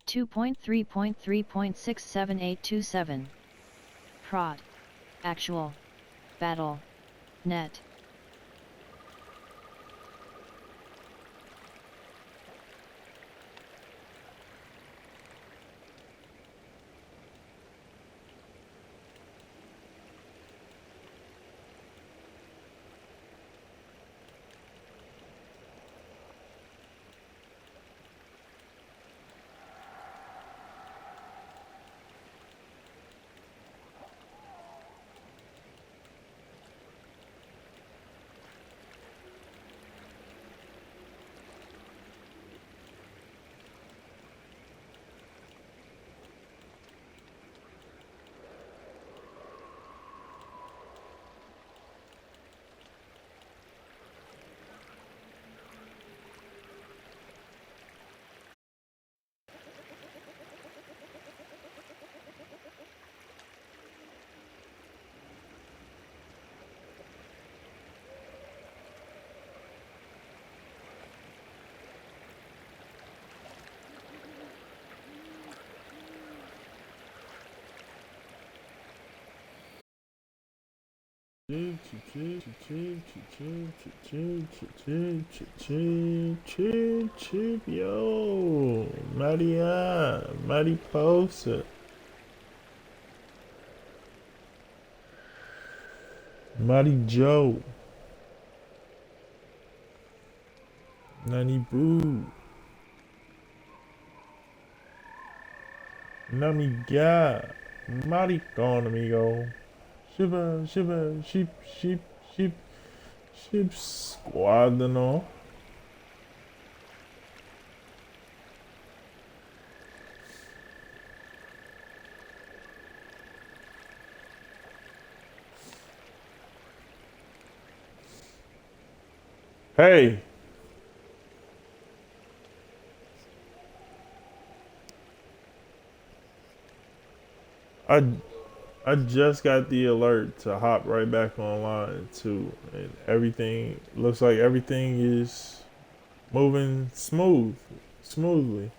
2.3.3.67827 Prod. Actual. Battle. Net. Yo, Maria, Mariposa, Mari Joe, Nani Boo, Namiga, Maricón, amigo. Shiba, Shiba, Sheep Squad, no? Hey! I I just got the alert to hop right back online too, and everything looks like everything is moving smoothly.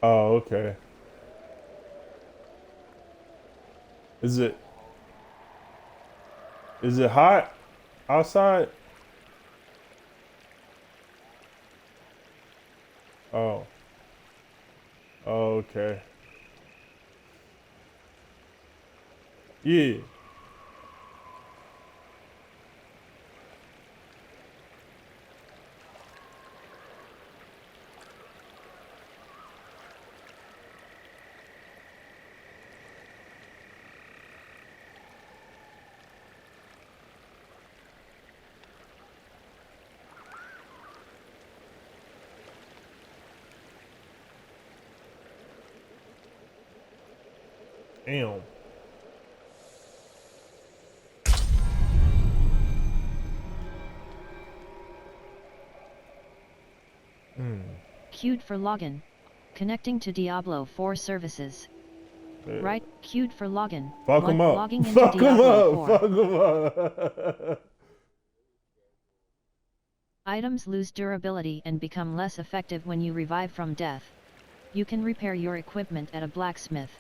Oh, okay. Is it is it hot outside? Oh, oh, okay. Yeah. Damn. Queued for login. Connecting to Diablo 4 services. Right, queued for login. Fuck 1. him up. Logging into Fuck him Diablo up. 4. Fuck him up. Items lose durability and become less effective when you revive from death. You can repair your equipment at a blacksmith.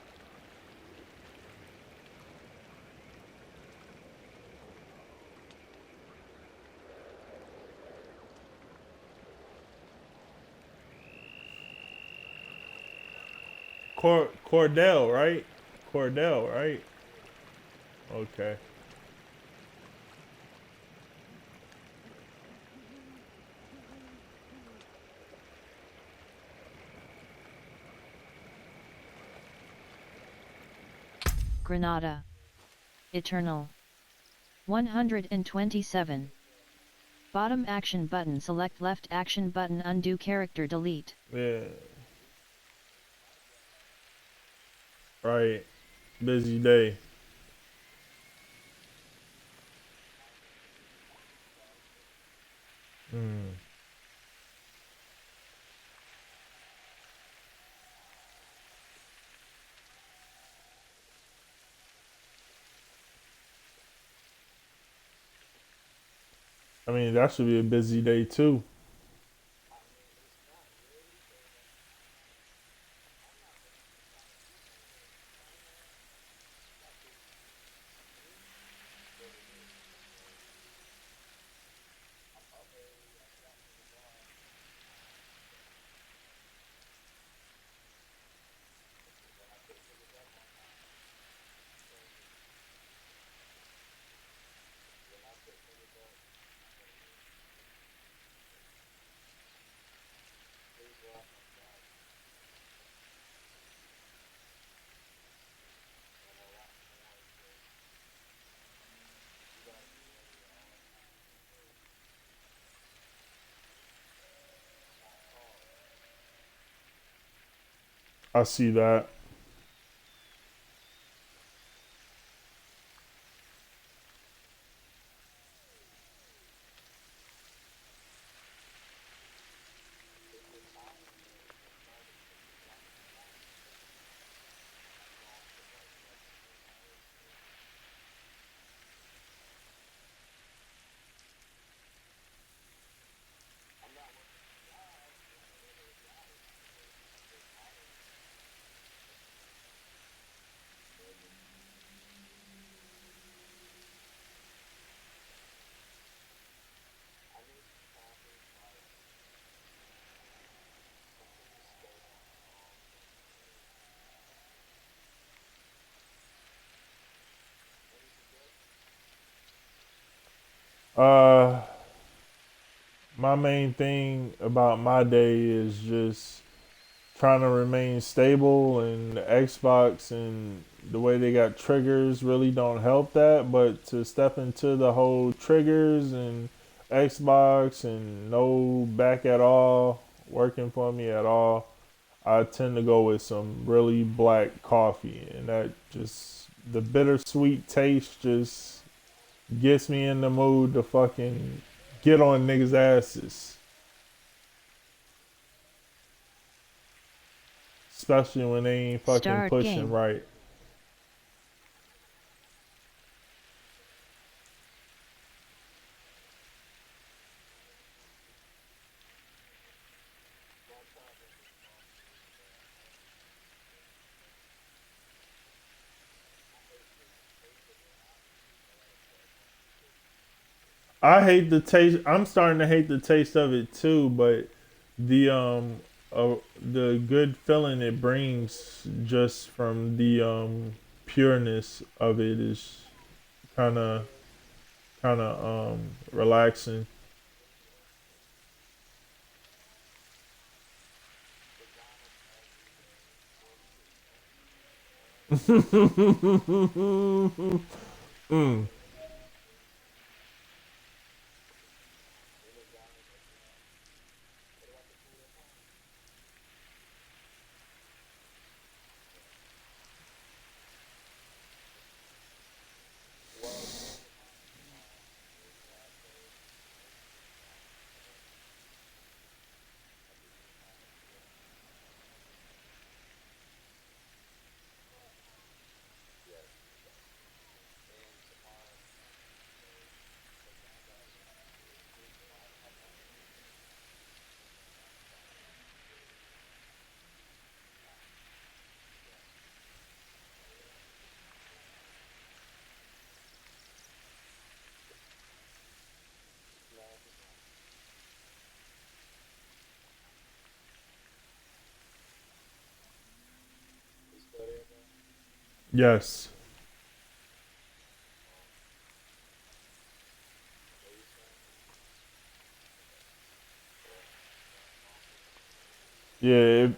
Cordell, right? Cordell, right? Okay. Granada. Eternal. 127. Bottom action button, select left action button, undo character delete. Yeah. Right. Busy day. Mm. I mean, that should be a busy day too. I see that. Uh, my main thing about my day is just trying to remain stable, and the Xbox and the way they got triggers really don't help that. But to step into the whole triggers and Xbox and no back at all working for me at all, I tend to go with some really black coffee, and that just the bittersweet taste just gets me in the mood to fucking get on niggas' asses, especially when they ain't fucking Start pushing game. right. I hate the taste. I'm starting to hate the taste of it too, but the the good feeling it brings just from the pureness of it is kind of relaxing. Mm. Yes. Yeah.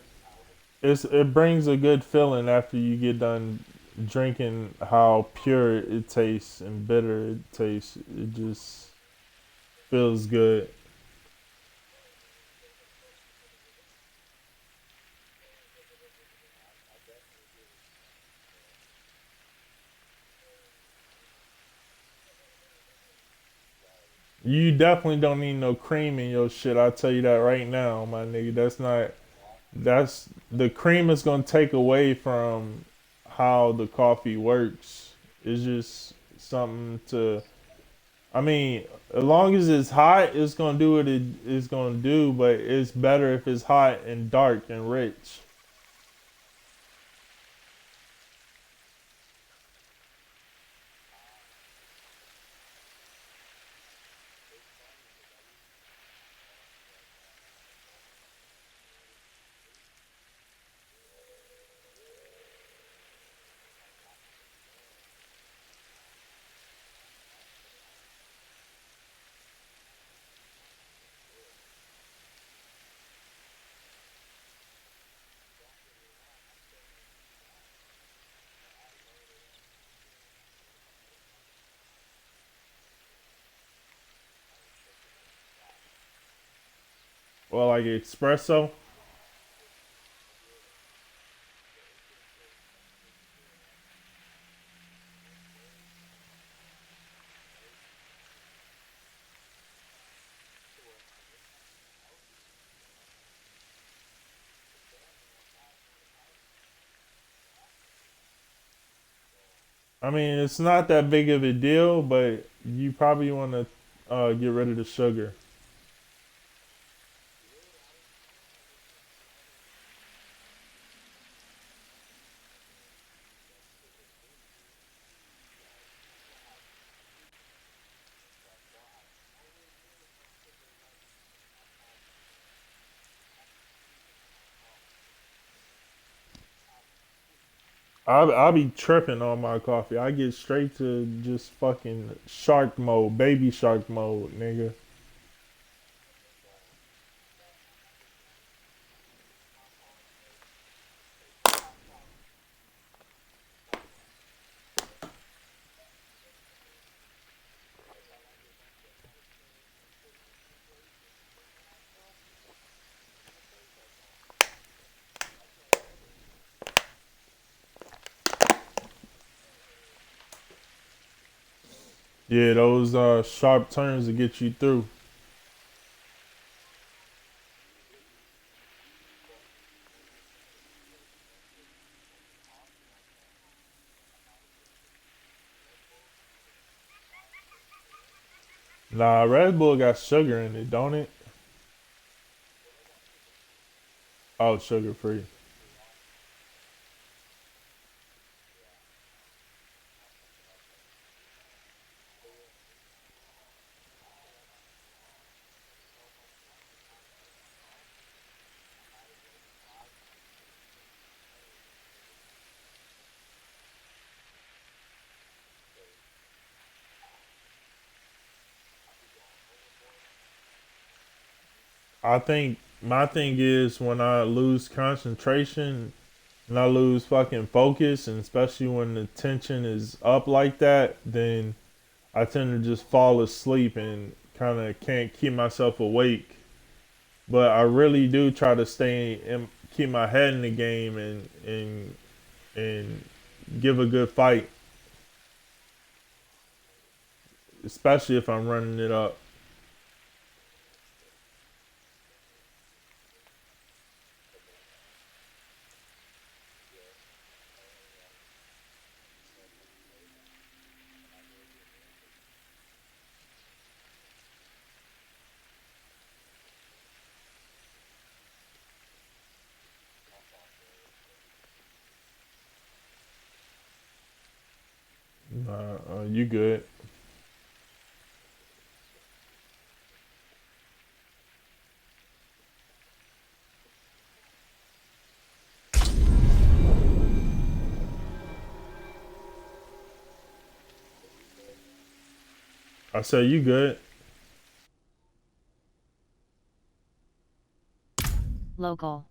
It brings a good feeling after you get done drinking how pure it tastes and bitter it tastes. It just feels good. You definitely don't need no cream in your shit. I'll tell you that right now, my nigga. That's not. That's the cream is gonna take away from how the coffee works. It's just something to. I mean, as long as it's hot, it's gonna do what it's gonna do. But it's better if it's hot and dark and rich. Well, like espresso. I mean, it's not that big of a deal, but you probably want to get rid of the sugar. I'll be tripping on my coffee. I get straight to just fucking shark mode, baby shark mode, nigga. Yeah, those sharp turns to get you through. Nah, Red Bull got sugar in it, don't it? Oh, sugar free. I think my thing is when I lose concentration and I lose fucking focus, and especially when the tension is up like that, then I tend to just fall asleep and kind of can't keep myself awake. But I really do try to stay and keep my head in the game and give a good fight, especially if I'm running it up. You good? I say you good. Local.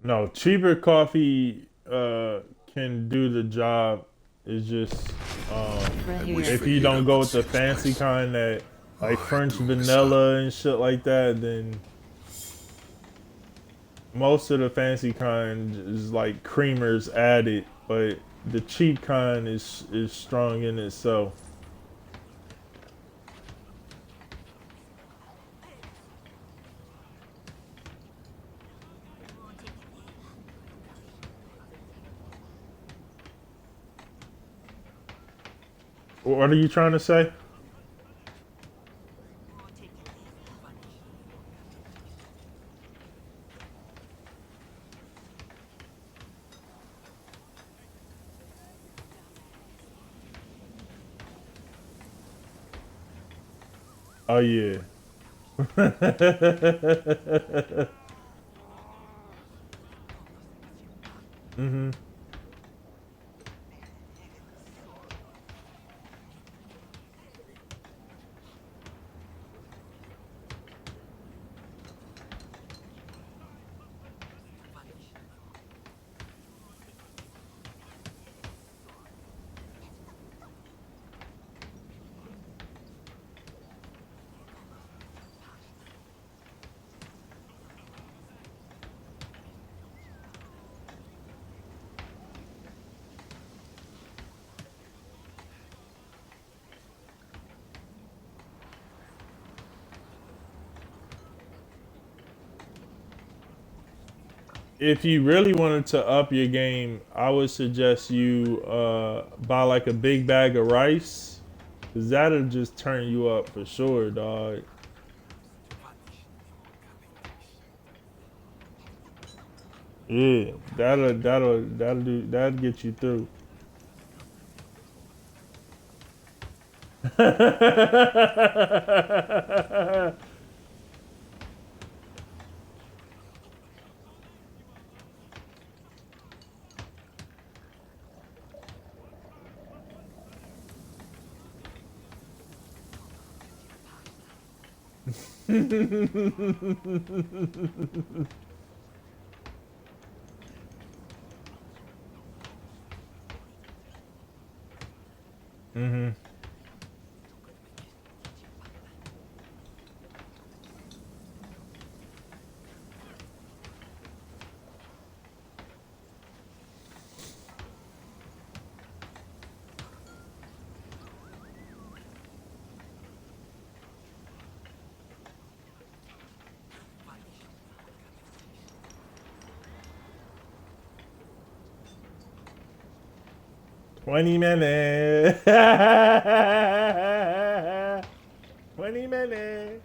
No, cheaper coffee can do the job. It's just if you don't go with the fancy kind that like French vanilla and shit like that, then most of the fancy kind is like creamers added, but the cheap kind is strong in itself. What are you trying to say? Oh yeah. Mhm. If you really wanted to up your game, I would suggest you buy like a big bag of rice, cause that'll just turn you up for sure, dog. Yeah, that'll get you through. Mhm. 20 minutes. 20 minutes.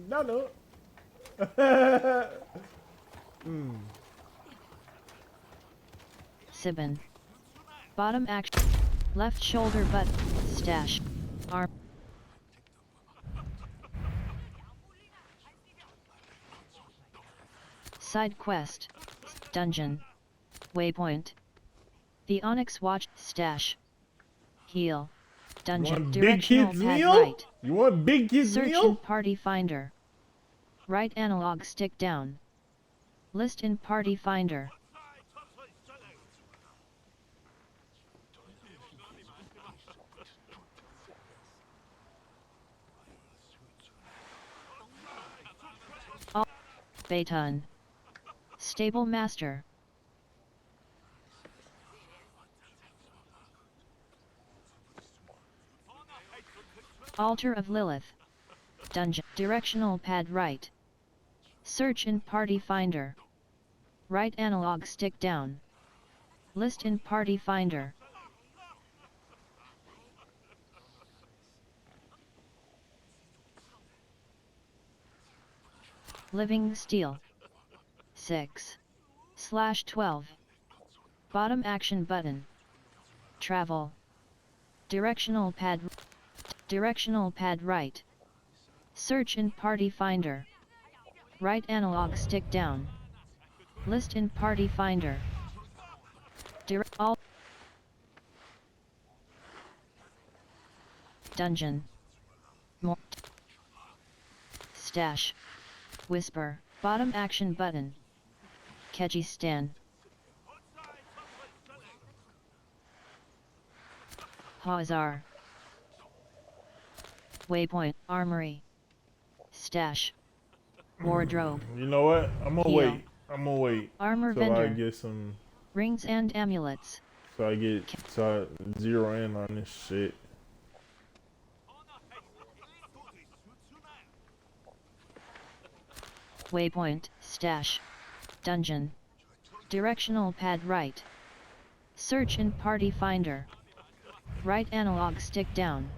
No, no. Sibin. Bottom action. Left shoulder button. Stash. Arm. Side quest. Dungeon. Waypoint. The Onyx Watch. Stash. Heal. You Dungeon. want big Directional kids pad meal? right. You want big kids Search in meal? party finder. Right analog stick down. List in party finder. Baton. Stable master. Altar of Lilith. Dungeon. Directional pad right. Search in party finder. Right analog stick down. List in party finder. Living Steel. 6/12. Bottom action button. Travel. Directional pad right. Search in party finder. Right analog stick down. List in party finder. All. Dungeon. More. Stash. Whisper. Bottom action button. Keji Stan. Hazar. Waypoint. Armory. Stash. Wardrobe. You know what? I'm gonna Heal. wait. I'm gonna wait Armor till I vendor. get some. Rings and amulets. So I zero in on this shit. Waypoint. Stash. Dungeon. Directional pad right. Search in party finder. Right analog stick down.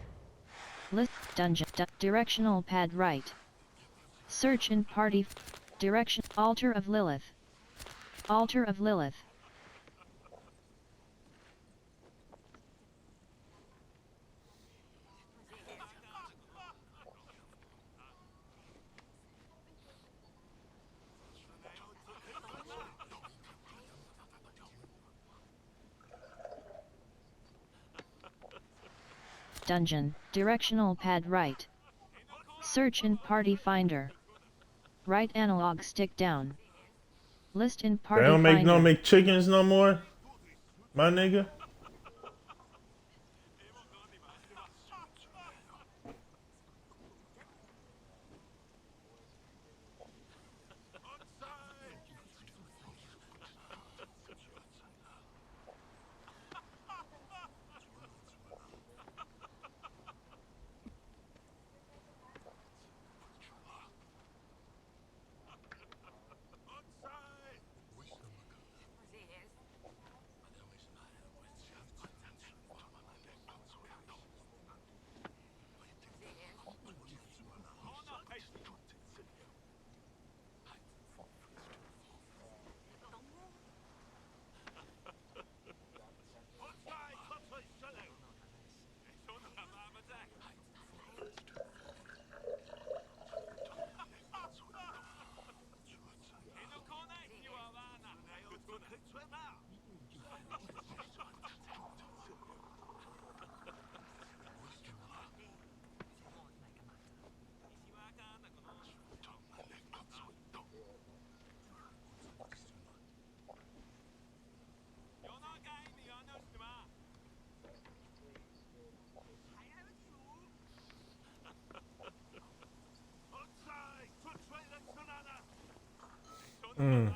List dungeon. Directional pad right. Search in party. Direction. Altar of Lilith. Altar of Lilith. Dungeon. Directional pad right. Search in party finder. Right analog stick down. List in party They don't make finder. no McChickens no more, my nigga. Mm.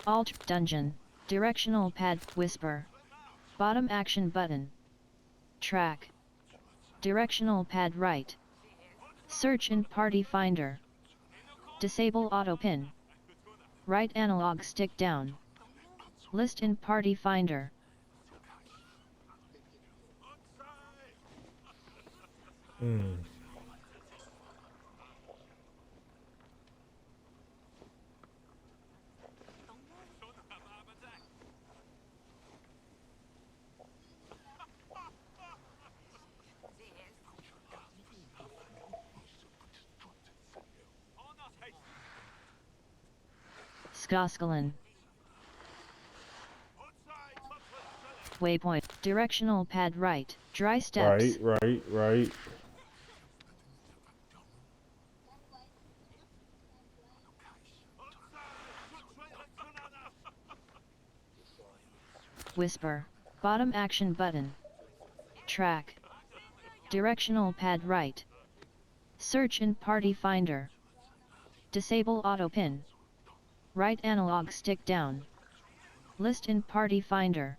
Alt dungeon. Directional pad whisper. Bottom action button. Track. Directional pad right. Search in party finder. Disable auto pin. Right analog stick down. List in party finder. Mm. Skoskalin. Waypoint. Directional pad right. Dry steps. Right. Whisper. Bottom action button. Track. Directional pad right. Search in party finder. Disable auto pin. Right analog stick down. List in party finder.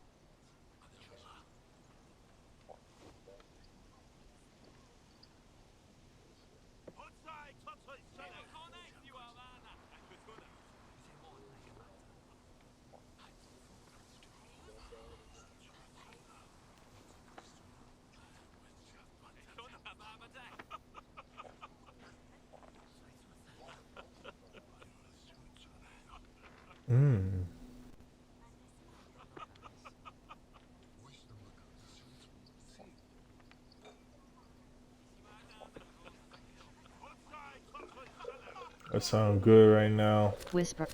That sounds good right now. Whisper.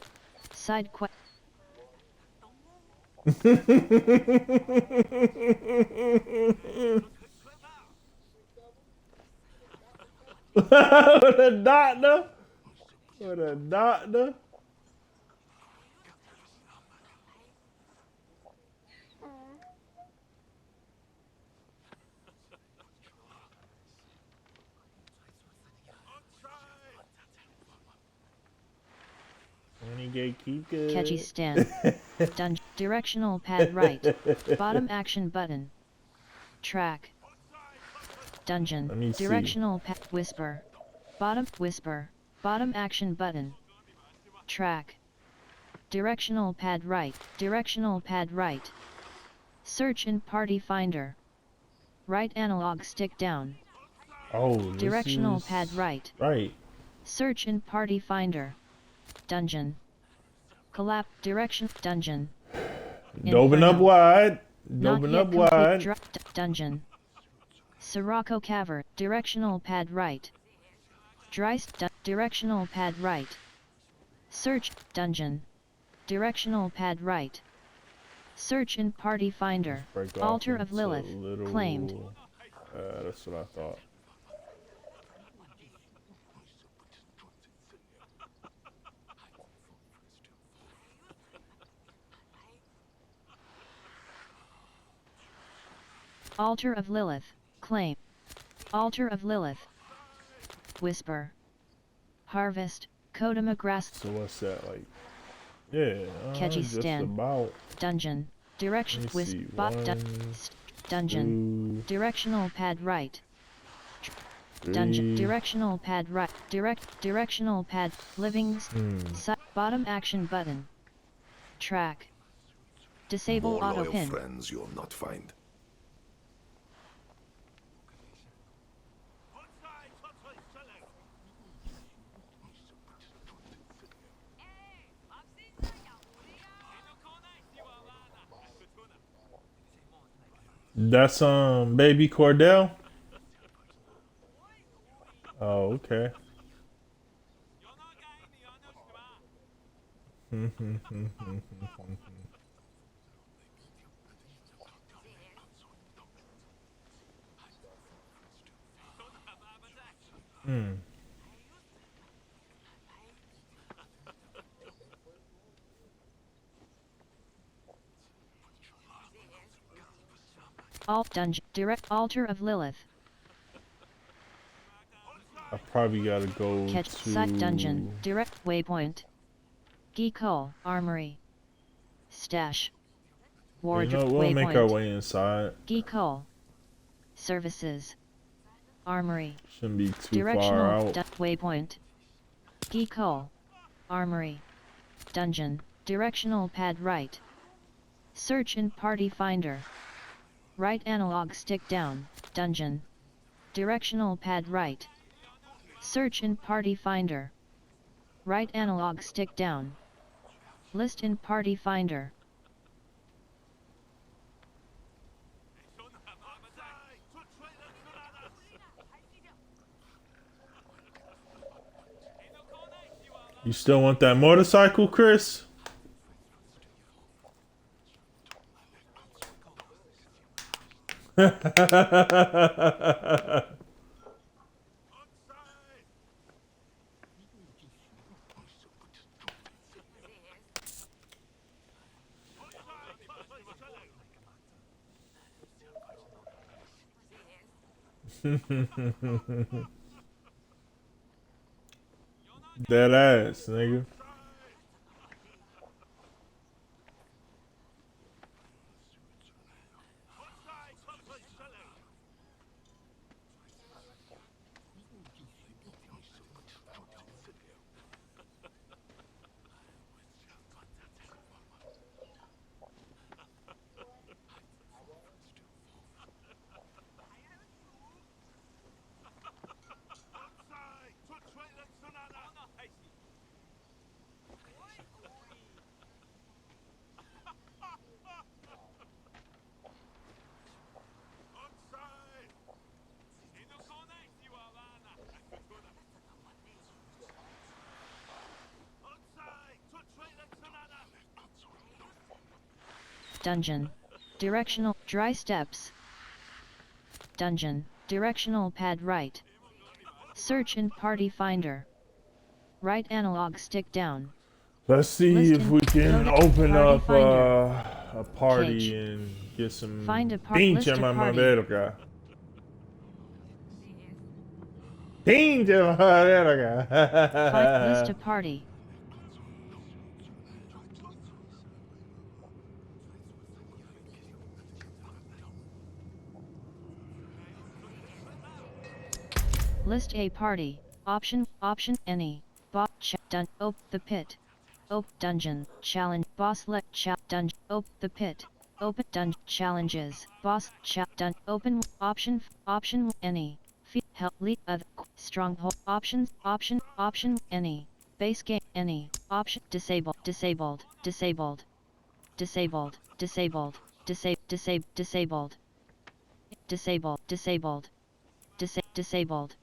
Side quest. What a doctor! What a doctor! Renegade, keep good. Keji stand. Dungeon. Directional pad right. Bottom action button. Track. Dungeon. Let me see. Directional pad. Whisper. Bottom. Whisper. Bottom action button. Track. Directional pad right. Directional pad right. Search in party finder. Right analog stick down. Oh, Directional pad right. Right. Search in party finder. Dungeon. Collapse. Direction. Dungeon. Open up wide. Open up wide. Dungeon. Sirocco Cavern. Directional pad right. Directional pad right. Search. Dungeon. Directional pad right. Search in party finder. Altar of Lilith. Claimed. That's what I thought. Altar of Lilith. Claim. Altar of Lilith. Whisper. Harvest. Kodama grass. So what's that like? Yeah. Keji just stand. about. Dungeon. Direction. Whisper. Dungeon. Directional pad right. Dungeon. Directional pad right. Directional pad. Livings. Bottom action button. Track. Disable More auto loyal pin. friends you'll not find. That's baby Cordell. Oh, okay. Alt dungeon. Direct altar of Lilith. I probably gotta go Catch to site dungeon. Direct waypoint. Geekole Armory. Stash. You Wardrobe know, we'll waypoint. make our way inside. Geekole. Services. Armory. Shouldn't be too Directional far out. waypoint. Geekole. Armory. Dungeon. Directional pad right. Search in party finder. Right analog stick down. Dungeon. Directional pad right. Search in party finder. Right analog stick down. List in party finder. You still want that motorcycle, Chris? Dead ass, nigga. Dungeon. Directional, dry steps. Dungeon, directional pad right. Search in party finder. Right analog stick down. Let's see List if in, we can load, open party up finder. a party Cage. and get some Find a list pinche a party. mamadera. Pinche List mamadera. a party. List a party. Option any. Bot done. The pit. Dungeon challenge. Boss let dungeon. The pit. Open dungeon challenges. Boss done. Option any. Help lead other stronghold option any. Base game any. Option disabled disabled disabled disabled disabled disabled disabled disabled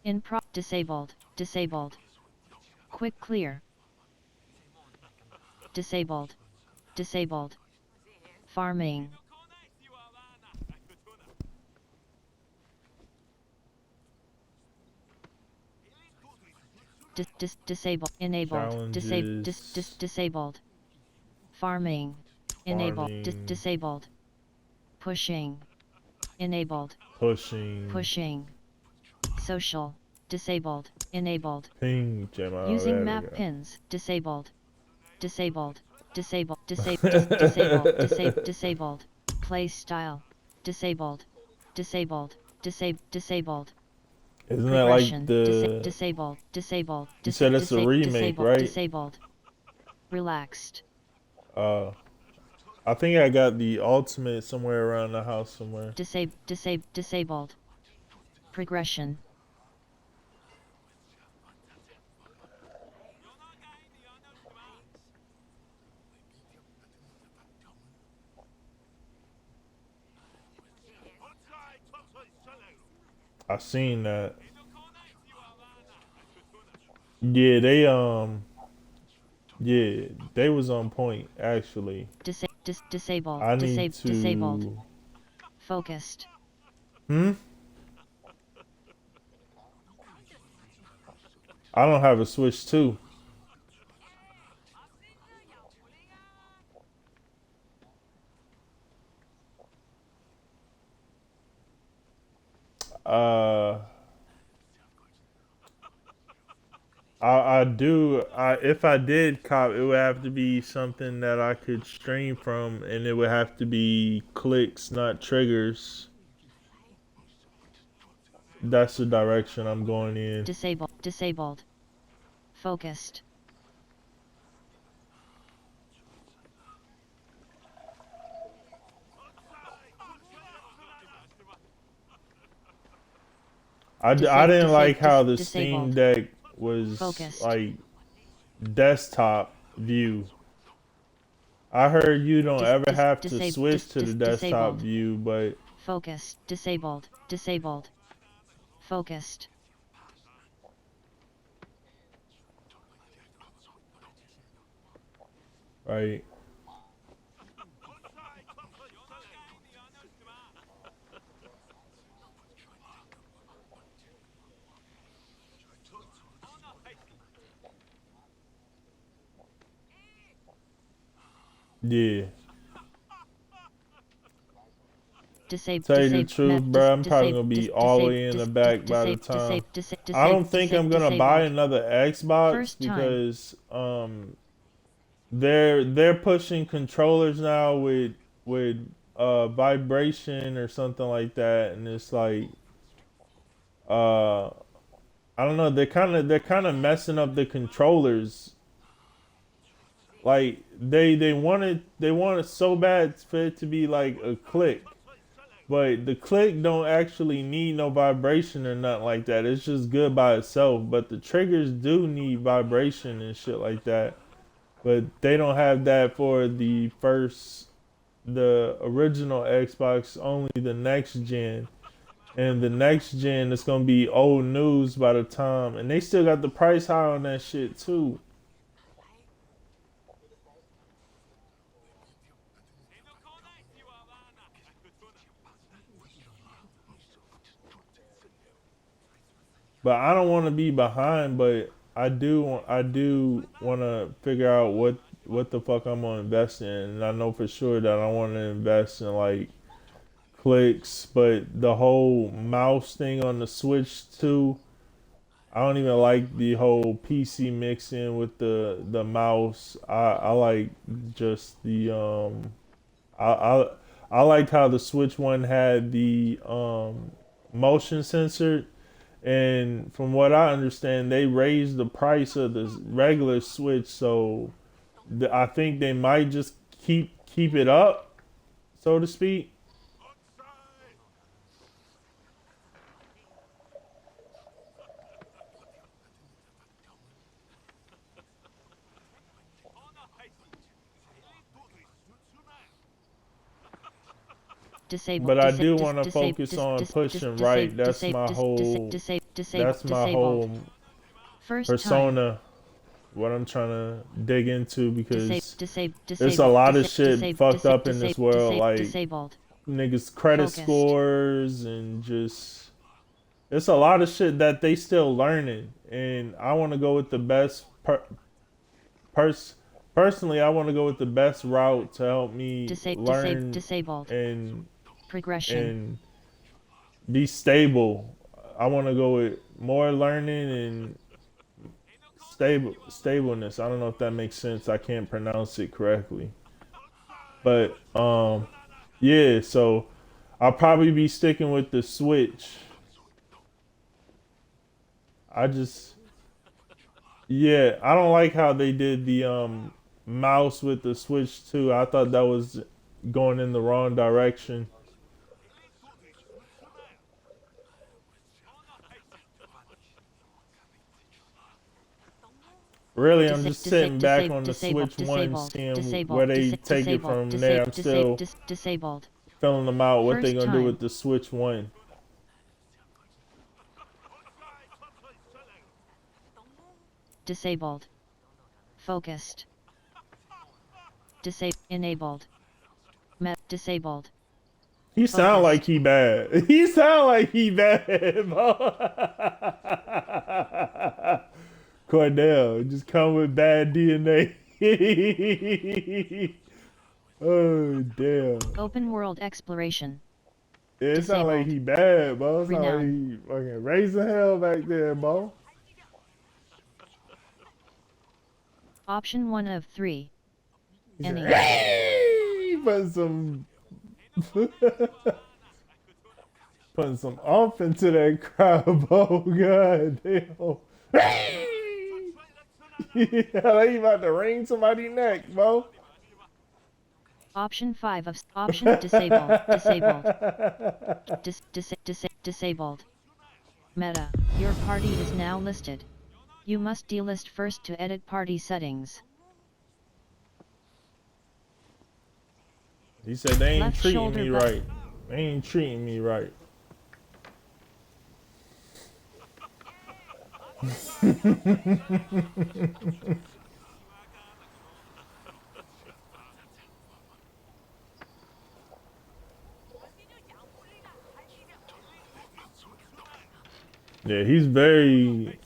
in disabled quick clear disabled farming disabled enabled Challenges. disabled farming enabled Farming. disabled pushing enabled Pushing. pushing social disabled enabled Pinche using map mamadera. pins disabled disabled disabled play style disabled disabled Isn't that like progression the? disabled You said it's a remake, right? disabled relaxed Uh, I think I got the ultimate somewhere around the house somewhere. disabled progression I seen that. Yeah, yeah, they was on point actually. I need disabled to. focused Hmm. I don't have a Switch too. Uh, I do. If I did cop, it would have to be something that I could stream from, and it would have to be clicks, not triggers. That's the direction I'm going in. disabled focused I didn't like how the Steam disabled Deck was focused like desktop view. I heard you don't ever have to switch to the desktop disabled view, but focused disabled focused right. Yeah. Disable, Tell you the disable, truth, bro, I'm probably gonna be all the disable, way in the back by the time. I disable, don't think I'm gonna buy disabled. another Xbox First time. because they're pushing controllers now with vibration or something like that, and it's like uh I don't know, they're kind of messing up the controllers. Like they wanted so bad for it to be like a click. But the click don't actually need no vibration or nothing like that. It's just good by itself. But the triggers do need vibration and shit like that. But they don't have that for the original Xbox, only the next gen. And the next gen is gonna be old news by the time. And they still got the price high on that shit too. But I don't want to be behind. But I do want to figure out what the fuck I'm gonna invest in. And I know for sure that I want to invest in like clicks. But the whole mouse thing on the Switch too, I don't even like the whole PC mixing with the mouse. I like just the I I I liked how the Switch one had the motion sensor, and from what I understand, they raised the price of the regular Switch, so I think they might just keep it up, so to speak. Disable, But I do disable, want to disable, focus on pushing disable, right. That's disable, my whole. disable, That's my disabled. whole First time. persona. What I'm trying to dig into Disable, because disable, there's a disable, lot of shit disable, fucked disable, up in this world, disable, like disabled. niggas credit Focused. scores and just it's a lot of shit that they still learning, and I want to go with the best pers- personally. I want to go with the best route to help me learn Disabled. and Progression. and be stable. I want to go with more learning and stableness. I don't know if that makes sense. I can't pronounce it correctly, but yeah. So I'll probably be sticking with the Switch. I just Yeah, I don't like how they did the mouse with the Switch too. I thought that was going in the wrong direction. Really, I'm just sitting back on the Switch One, seeing where they take it from there. I'm still Disabled. filling them out. What they First gonna do time. with the Switch One? Disabled. Focused. Enabled. Disabled. He sound like Focused. he bad. He sound like he bad, bro. Cordell, just come with bad DNA. Oh damn. Open world exploration. It sound like Disabled. he bad, bro. It sound like Renown. he fucking raising hell back there, bro. Option 1 of 3. He said, Any. hey! Putting some off into that crowd, bro. God damn. Hey! Yeah, they about to wring somebody's neck, bro. Option 5 of option disabled. Disabled. Disabled. Meta. Your party is now listed. You must delist first to edit party settings. He said they ain't Left treating shoulder me button. right. They ain't treating me right. Yeah, he's very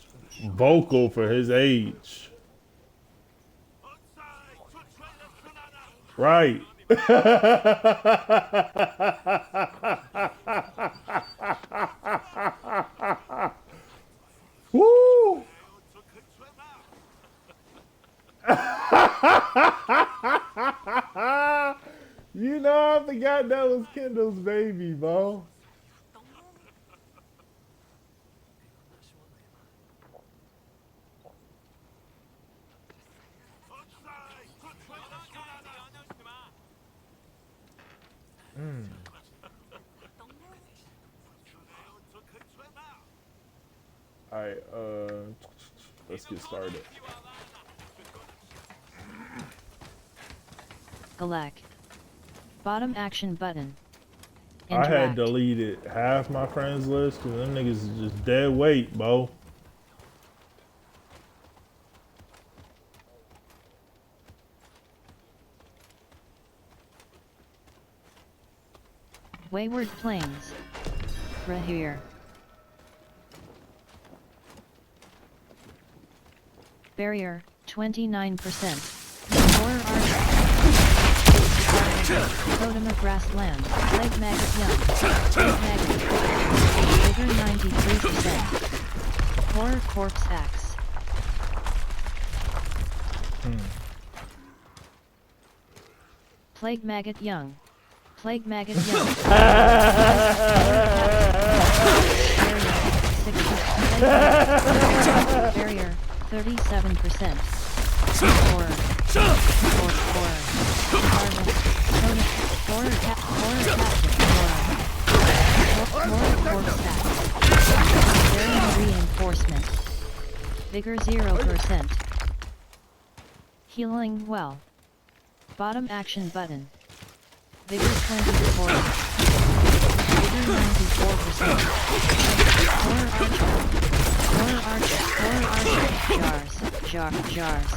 vocal for his age. Right. Woo! You know, I forgot that was Kendall's baby, bro. All right, let's get started. Galak. Bottom action button. I had Interact. deleted half my friends list because them niggas is just dead weight, bro. Wayward Plains. Rahir. Barrier, 29%. Horror Archer. Totem of Grassland. Plague Maggot Young. Plague Maggot. Vigor 93%. Horror Corpse Axe. Plague Maggot Young. Plague Maggot Young. Barrier, 37%. Horror. Horror. Harvest. Horror captain. Horror corpse axe. Barrier reinforcement. Vigor 0%. Healing well. Bottom action button. Vigor 24. Vigor 94%. Horror Archer. Horror Archer. Horror Archer. Jars.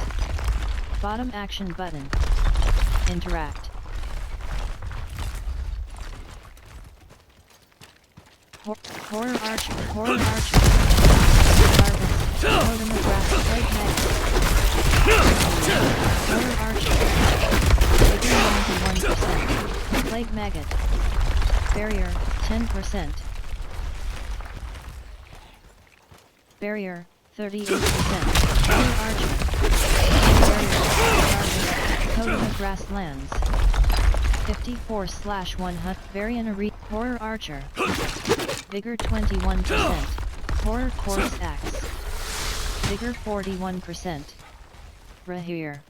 Bottom action button. Interact. Horror Archer. Horror Archer. Harvest. Totem of Grass. Plague Maggot. Horror Archer. Vigor 91%. Plague Maggot. Barrier, 10%. Barrier, 38%. Horror Archer. Barrier, Harvest. Totem of Grasslands. 54/100. Variant Arena. Horror Archer. Vigor 21%. Horror Corpse Axe. Vigor 41%. Rahir.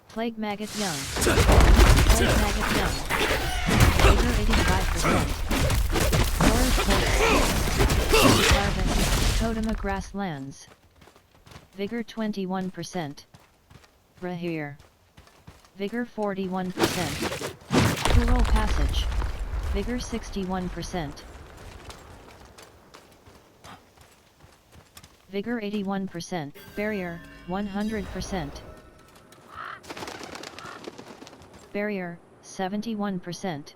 Plague Maggot Young. Plague Maggot Young. Vigor 85%. Horror Corpse. Harvest. Totem of Grasslands. Vigor 21%. Rahir. Vigor 41%. Cruel Passage. Vigor 61%. Vigor 81%. Barrier, 100%. Barrier, 71%.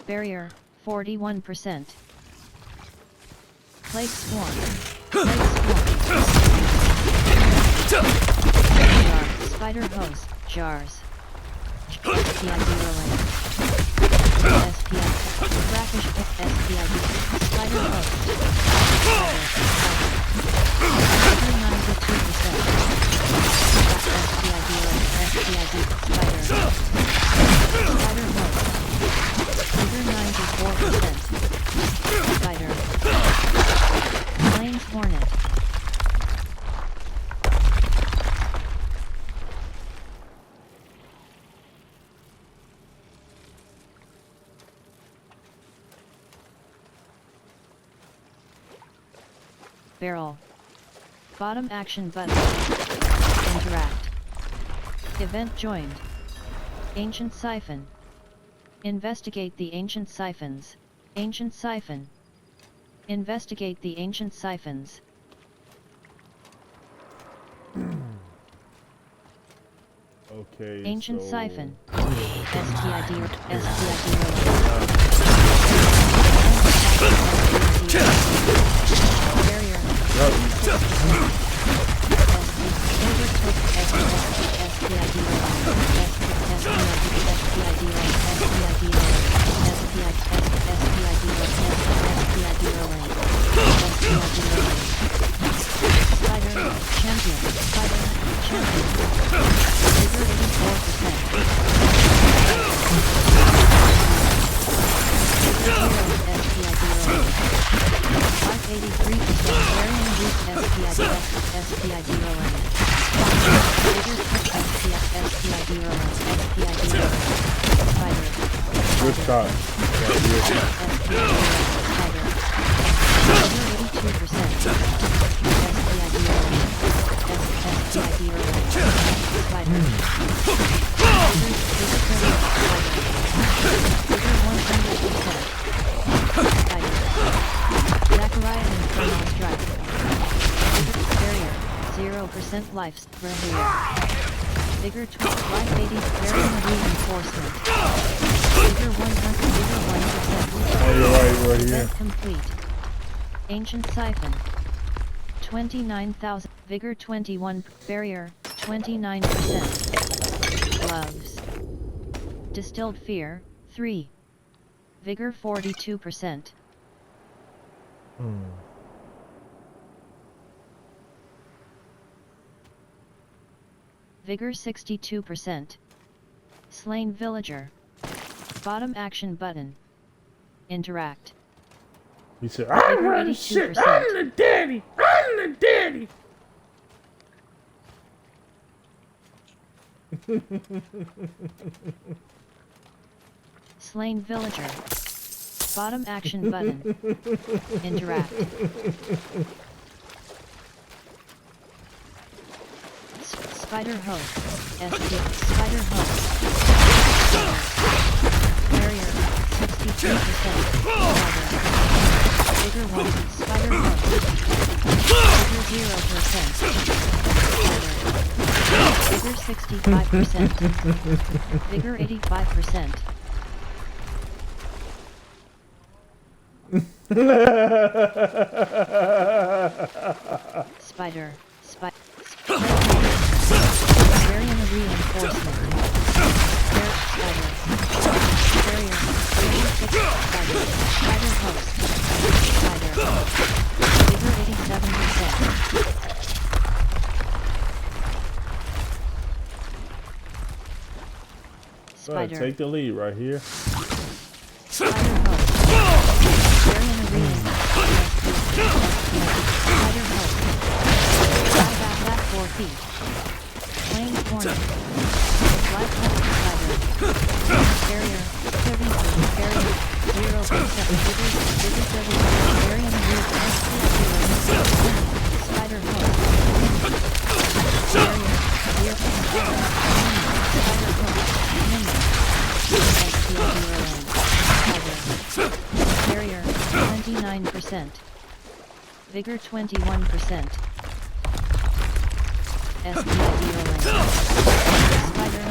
Barrier, 41%. Plague Swarm. Plague Swarm. Spider Host, Jars. SPID Rolling. SPID. Brackish SPID. Spider Host. Spider 92%. SPID Rolling. SPID. Spider. Spider Host. Spider 94%. Spider. Plains Hornet. Barrel. Bottom action button. Interact. Event joined. Ancient Siphon. Investigate the ancient siphons. Ancient Siphon. Investigate the ancient siphons. Okay. Ancient so... Siphon. SPID. Barrier. Stop. Right here. Barrier, 0% life, Bigger 12, life 80, very reinforcement. Bigger 100, bigger 1%. Oh, you're right here. Event complete. Ancient Siphon. 29,000, Vigor 21, Barrier, 29%. Gloves. Distilled Fear, 3. Vigor 42%. Vigor 62%. Slain Villager. Bottom action button. Interact. He said, I'm running shit. I'm the daddy. I'm the daddy. Slain Villager. Bottom action button. Interact. Spider host. SP. Spider host. Barrier. 63%. Bigger 1. Spider host. Bigger 0%. Bigger 65%. Bigger 85%. Spider. Variant of reinforcement. Spider. Barrier. 36. Spider host. Spider. Bigger 87%. Spider. Take the lead right here. Spider host. Variant of reinforcement. Spider host. Back 4 feet. Flame corner. Life spider. Barrier. 70. Barrier. 0%. Bigger 70. Variant of reinforcement. Spider host. Barrier. 0%. Spider host. Barrier, 29%. Vigor 21%. SPID rolling. Spider,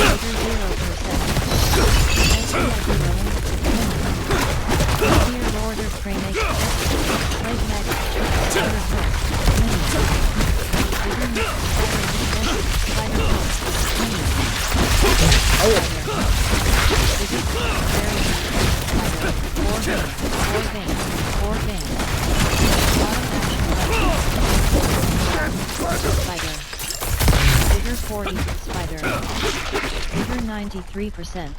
Vigor 0%. SPID rolling. Fear order crane. Plate magic. Spider hook. Vigor mix. Spider hook. Four veins. Spider. Bigger 40. Spider. Bigger 93%.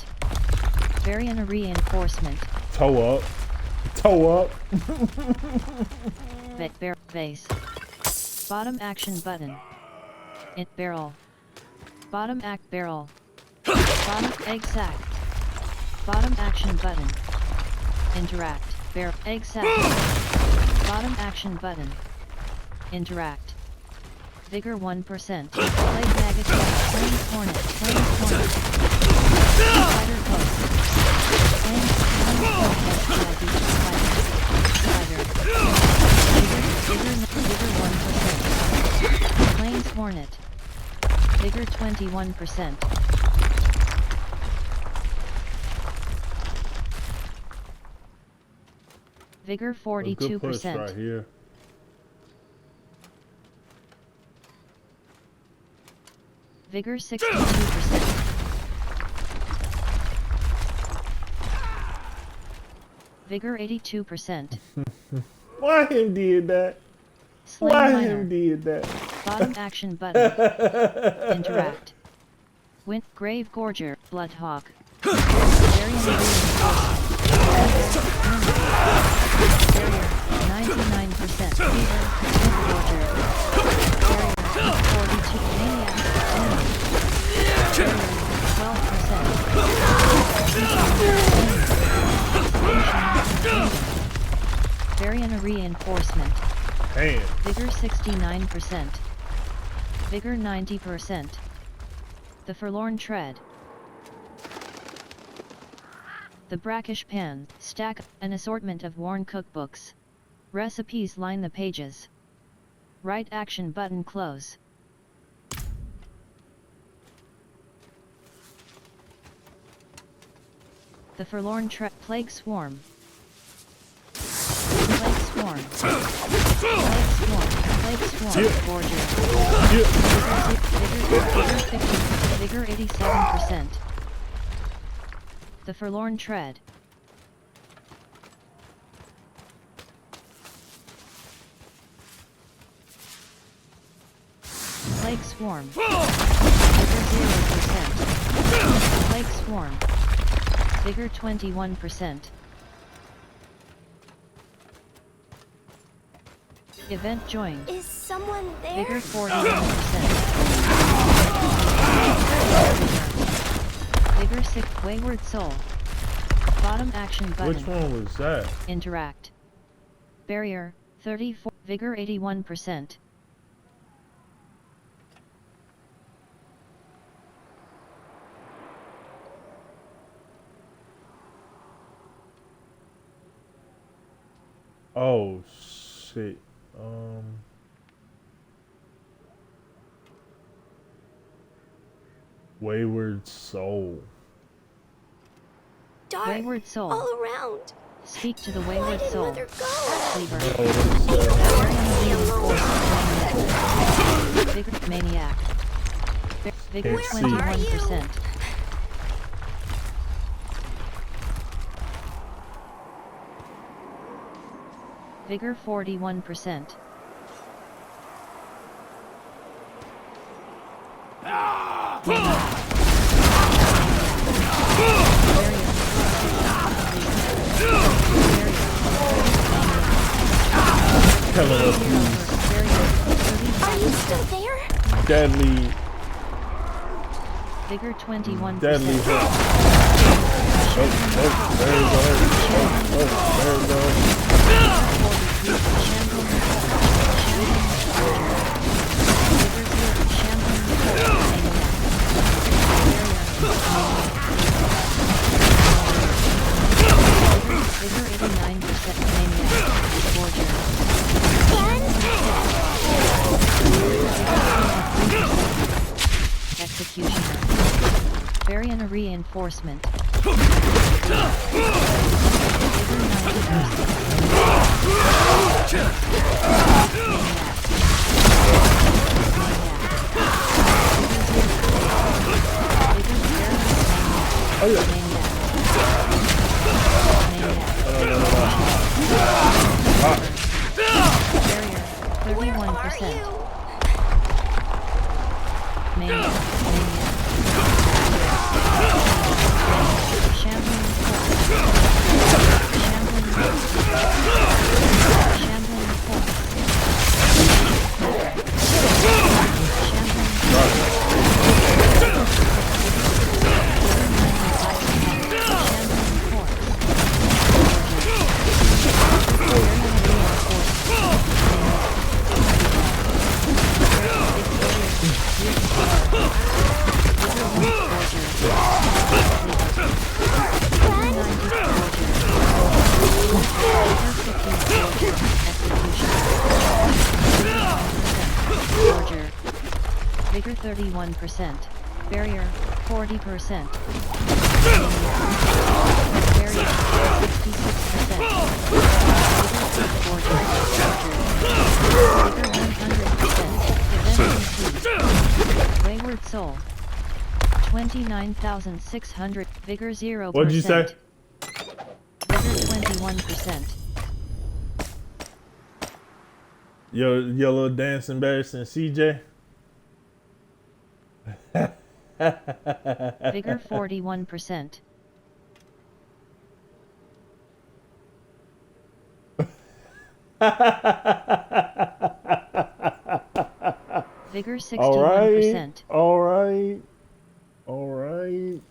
Variant reinforcement. Toe up. Bear base. Bottom action button. It barrel. Bottom act barrel. Bottom egg sack. Bottom action button. Interact. Barrel egg sack. Bottom action button. Interact. Vigor 1%. Blade maggot. Flame hornet. Flame hornet. Spider post. Flame Spider. Bigger 1%. Hornet. Vigor 21%. Vigor 42%. Good push right here. Vigor 62%. Vigor 82%. Why him did that? Slain Why miner. him did that? Bottom action button. Interact. Wint Grave Gorger, Bloodhawk. Variant Barrier, 99%. Fever, Gorger. Barrier, 42. Maniac, Barrier, 12%. Variant reinforcement. Damn. Vigor 69%. Vigor 90%. The forlorn tread. The brackish pan, stack, an assortment of worn cookbooks. Recipes line the pages. Right action button close. The forlorn tread. Plague swarm. Plague swarm. Plague swarm. Plague swarm. Gorgeous. Vigor 87%. The forlorn tread. Plague swarm. Vigor 0%. Plague swarm. Vigor 21%. Event joined. Is someone there? Vigor 41%. Vigor 6. Wayward soul. Bottom action button. Which one was that? Interact. Barrier 34. Vigor 81%. Oh shit. Wayward soul. Dark Wayward soul. all around. Speak to the Why wayward did soul. Mother go? Cleaver. Oh, Vigor maniac. Vigor Can't see. 21%. Vigor 41%. Killing us. Are you still there? Deadly. Vigor 21%. Deadly hit. Oh, there it goes. Oh, there it goes. Vigor 89% maniac. Gorger. Executioner. Variant reinforcement. Barrier 31%. Maniac. Shambling force. Shambling force. Vigor 31%. Barrier 40%. Barrier 66%. Vigor 100%. Wayward soul 29,600. Vigor 0%. What'd you say? Vigor 21%. Your little dance embarrassing CJ. Vigor 41%. Vigor 61%. All right. All right.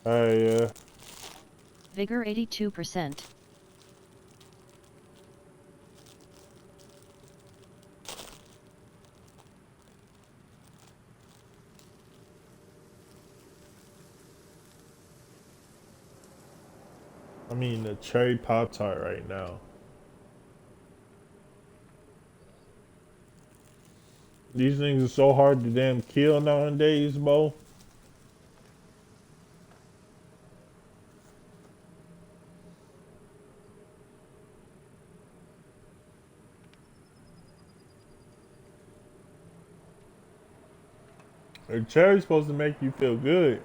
Yeah. Vigor 82%. I mean, the cherry Pop Tart right now. These things are so hard to damn kill nowadays, Bo. The cherry's supposed to make you feel good,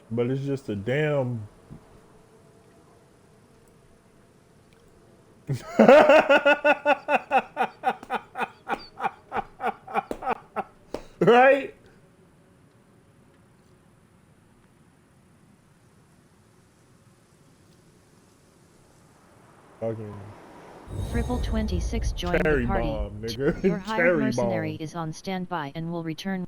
but it's just a damn. Right? Fucking Triple 26 joined cherry the party. bomb, nigga. Your hired Cherry mercenary bomb. is on standby and will return.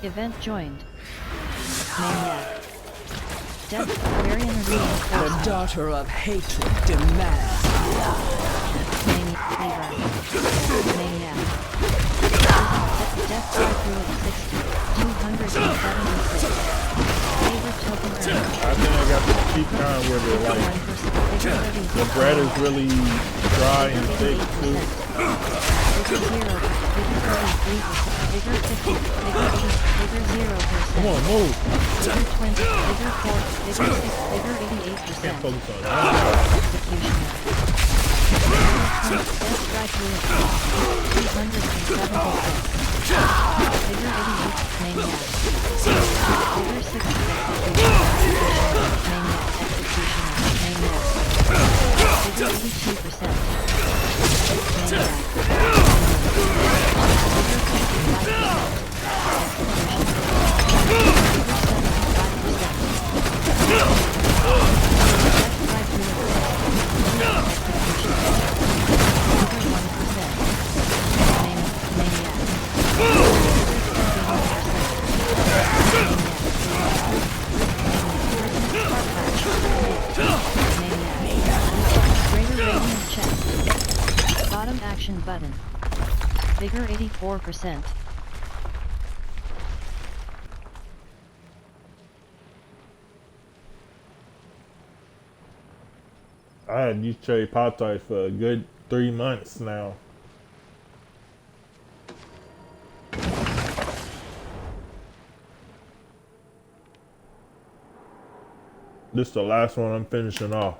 Event joined. Maniac. Death Barbarian Arena. The daughter of hatred demands Maniac. Death by through 60. 276. Favorite token earned. I think I got the cheap kind where the like the bread is really dry and thick too. Vigor 0%. Vigor 33%. Vigor 50. Vigor 80. Vigor 0%. Come on, move. Vigor 20. Vigor 4. Vigor 6. Vigor 88%. Can't focus on that. Executioner. Death strike unit. 307%. Vigor 88. Maniac. Vigor 6. Maniac. Executioner. Maniac. Vigor 82%. Bottom action button. Vigor 84%. I had these cherry Pop Tarts for a good 3 months now. This is the last one I'm finishing off.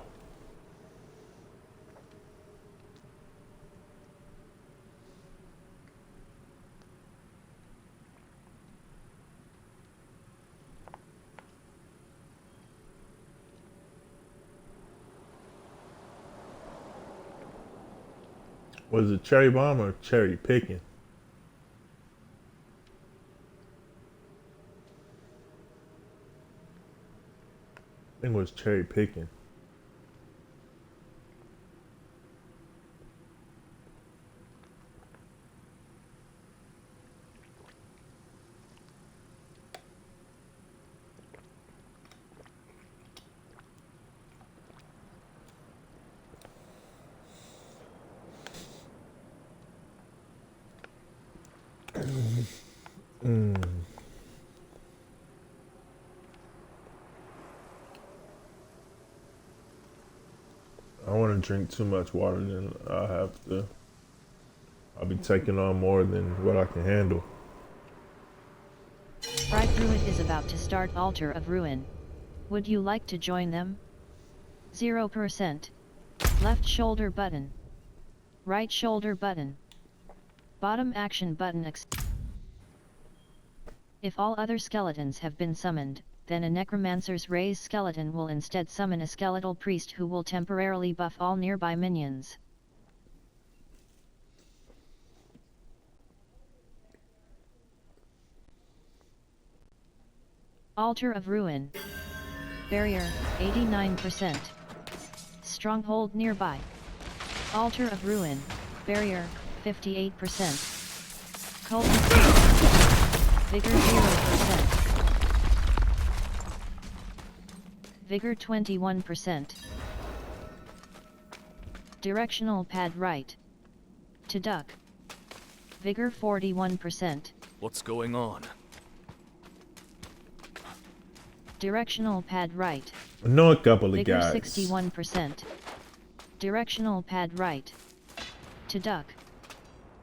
Was it cherry bomb or cherry picking? I think it was cherry picking. I don't want to drink too much water, then I'll be taking on more than what I can handle. Bright Druid is about to start Altar of Ruin. Would you like to join them? 0%. Left shoulder button. Right shoulder button. Bottom action button. If all other skeletons have been summoned, then a necromancer's raised skeleton will instead summon a skeletal priest who will temporarily buff all nearby minions. Altar of Ruin. Barrier, 89%. Stronghold nearby. Altar of Ruin. Barrier, 58%. Cult. Vigor 0%. Vigor 21%. Directional pad right. To duck. Vigor 41%. What's going on? Directional pad right. I know a couple of Vigor guys. 61%. Directional pad right. To duck.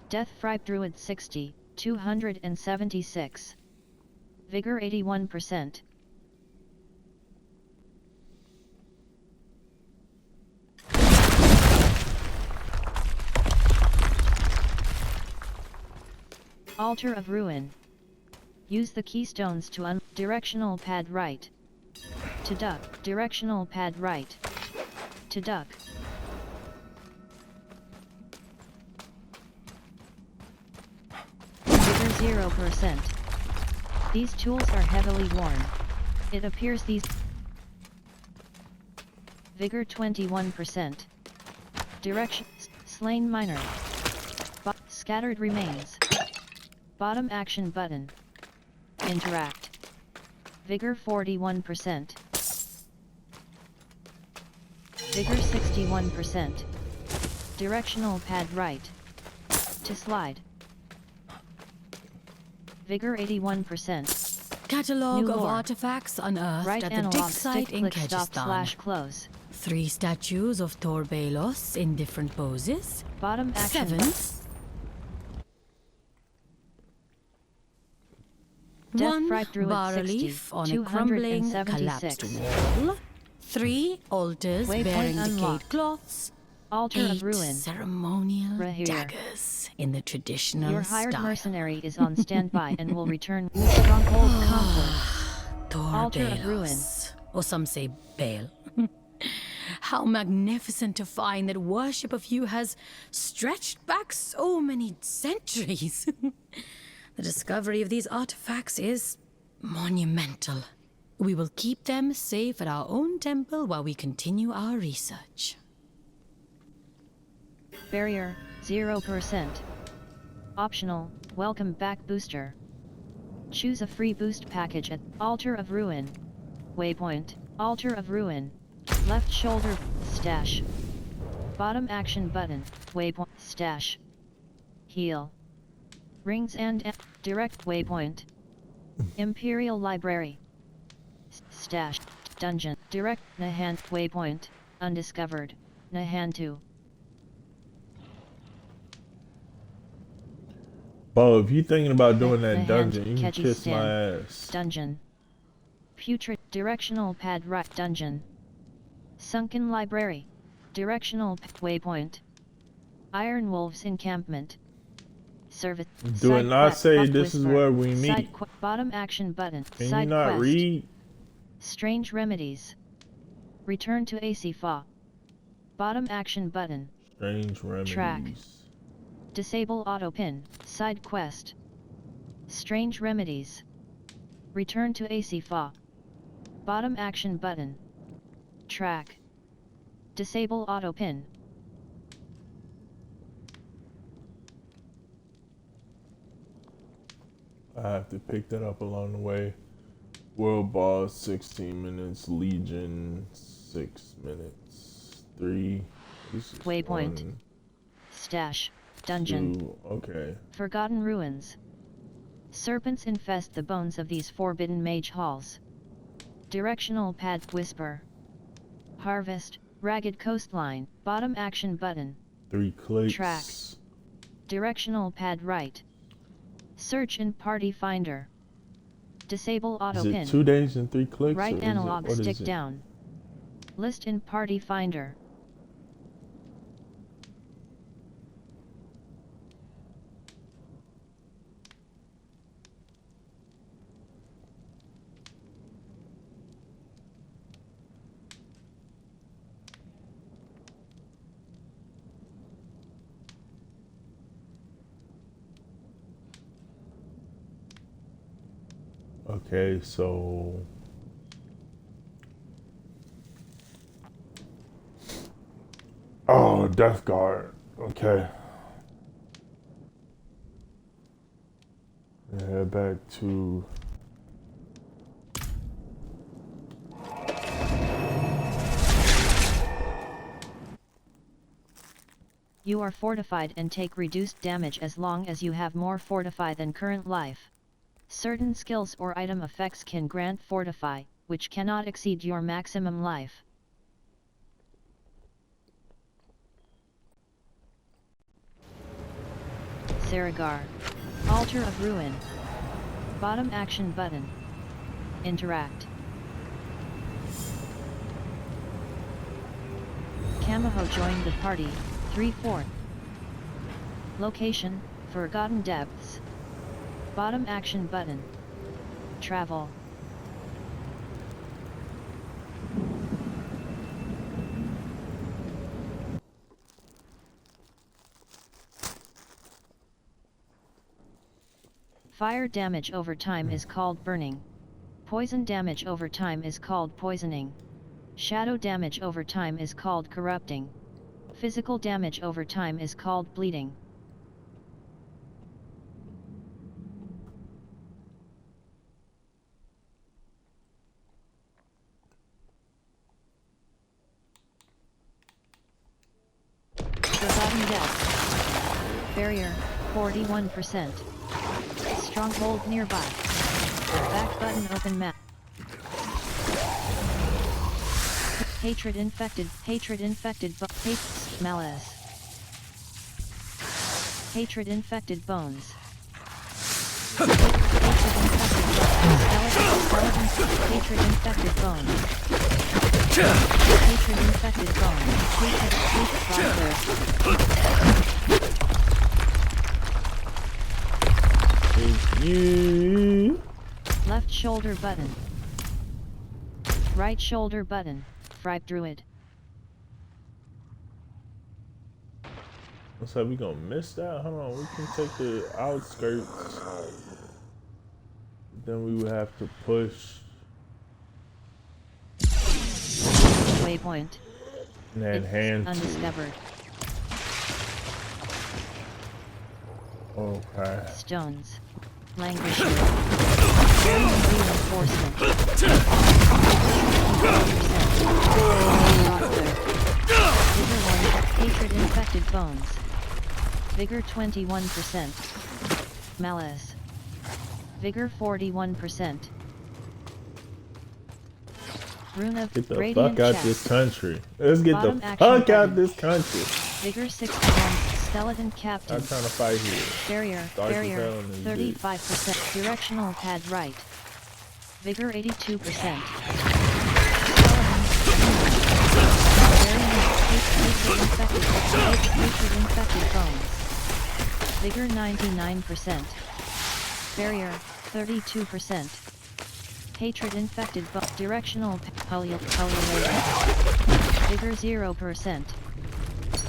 Death Fripe Druid 60, 276. Vigor 81%. Altar of Ruin. Use the keystones to directional pad right. To duck. Directional pad right. To duck. Vigor 0%. These tools are heavily worn. It appears these. Vigor 21%. Direction. Slain Miner. Scattered remains. Bottom action button. Interact. Vigor 41%. Vigor 61%. Directional pad right. To slide. Vigor 81%. Catalog New of lore. artifacts unearthed Right at the analog dig stick site in click stop Kyrgyzstan. /close. 3 statues of Thor Balos in different poses. Bottom action 7. button. Death One Fripe Druid bas-relief 60, on a crumbling, 276. collapsed wall. 3 altars Waypoint bearing decayed unlocked. cloths. Altar 8 of Ruin. ceremonial Rahir. daggers in the traditional Your hired style. mercenary is on standby and will return. Stronghold Conflict. Thor Altar of Ruin. Balos. Or some say Baal. How magnificent to find that worship of you has stretched back so many centuries. The discovery of these artifacts is monumental. We will keep them safe at our own temple while we continue our research. Barrier 0%. Optional. Welcome back booster. Choose a free boost package at Altar of Ruin. Waypoint. Altar of Ruin. Left shoulder. Stash. Bottom action button. Waypoint. Stash. Heal. Rings and direct waypoint. Imperial Library. Stash. Dungeon. Direct Nahan waypoint. Undiscovered. Nahan 2. Bo, if you thinking about doing that Nahan dungeon, you can Keji kiss Stan. my ass. Dungeon. Putrid directional pad right dungeon. Sunken Library. Directional waypoint. Iron Wolves encampment. Service. Do it Side not quest, say Buff this is Whisper. where we Side meet. bottom action button. Can Side you not quest. read? Strange remedies. Return to AC Fa. Bottom action button. Strange remedies. Track. Disable auto pin. Side quest. Strange remedies. Return to AC Fa. Bottom action button. Track. Disable auto pin. I have to pick that up along the way. World Boss 16 minutes. Legion 6 minutes. 3. This is Waypoint. 1, Stash. Dungeon. 2. Okay. Forgotten Ruins. Serpents infest the bones of these forbidden mage halls. Directional pad whisper. Harvest. Ragged coastline. Bottom action button. 3 clicks. Track. Directional pad right. Search in party finder. Disable auto Is it pin. 2 days and 3 clicks? Right or is analog it, what stick is it? down. List in party finder. Okay, so oh, Death Guard. Okay. Head back to. You are fortified and take reduced damage as long as you have more fortify than current life. Certain skills or item effects can grant fortify, which cannot exceed your maximum life. Saragar. Altar of Ruin. Bottom action button. Interact. Kamaho joined the party, 3/4. Location, Forgotten Depths. Bottom action button. Travel. Fire damage over time is called burning. Poison damage over time is called poisoning. Shadow damage over time is called corrupting. Physical damage over time is called bleeding. Forgotten Depths. Barrier, 41%. Stronghold nearby. Back button open map. Hatred infected malice. Hatred infected bones. Hatred infected bones. Hatred infected bones. You. Left shoulder button. Right shoulder button. Fright Druid. Looks like we gonna miss that. Hold on, we can take the outskirts. Then we would have to push. Waypoint. And then hand. Undiscovered. Okay. Stones. Language. Reinforcement. Vigor 1. Hatred infected bones. Vigor 21%. Malice. Vigor 41%. Rune of Get the Radiant fuck out Chest. this country. Let's get Bottom the action fuck out button. this country. Vigor 61. Skeleton Captain. I'm trying to fight here. Barrier, Dark as barrier, hell in this 35%. Directional pad right. Vigor 82%. Hatred infected bones. Vigor 99%. Barrier, 32%. Hatred infected directional polyator. Vigor 0%.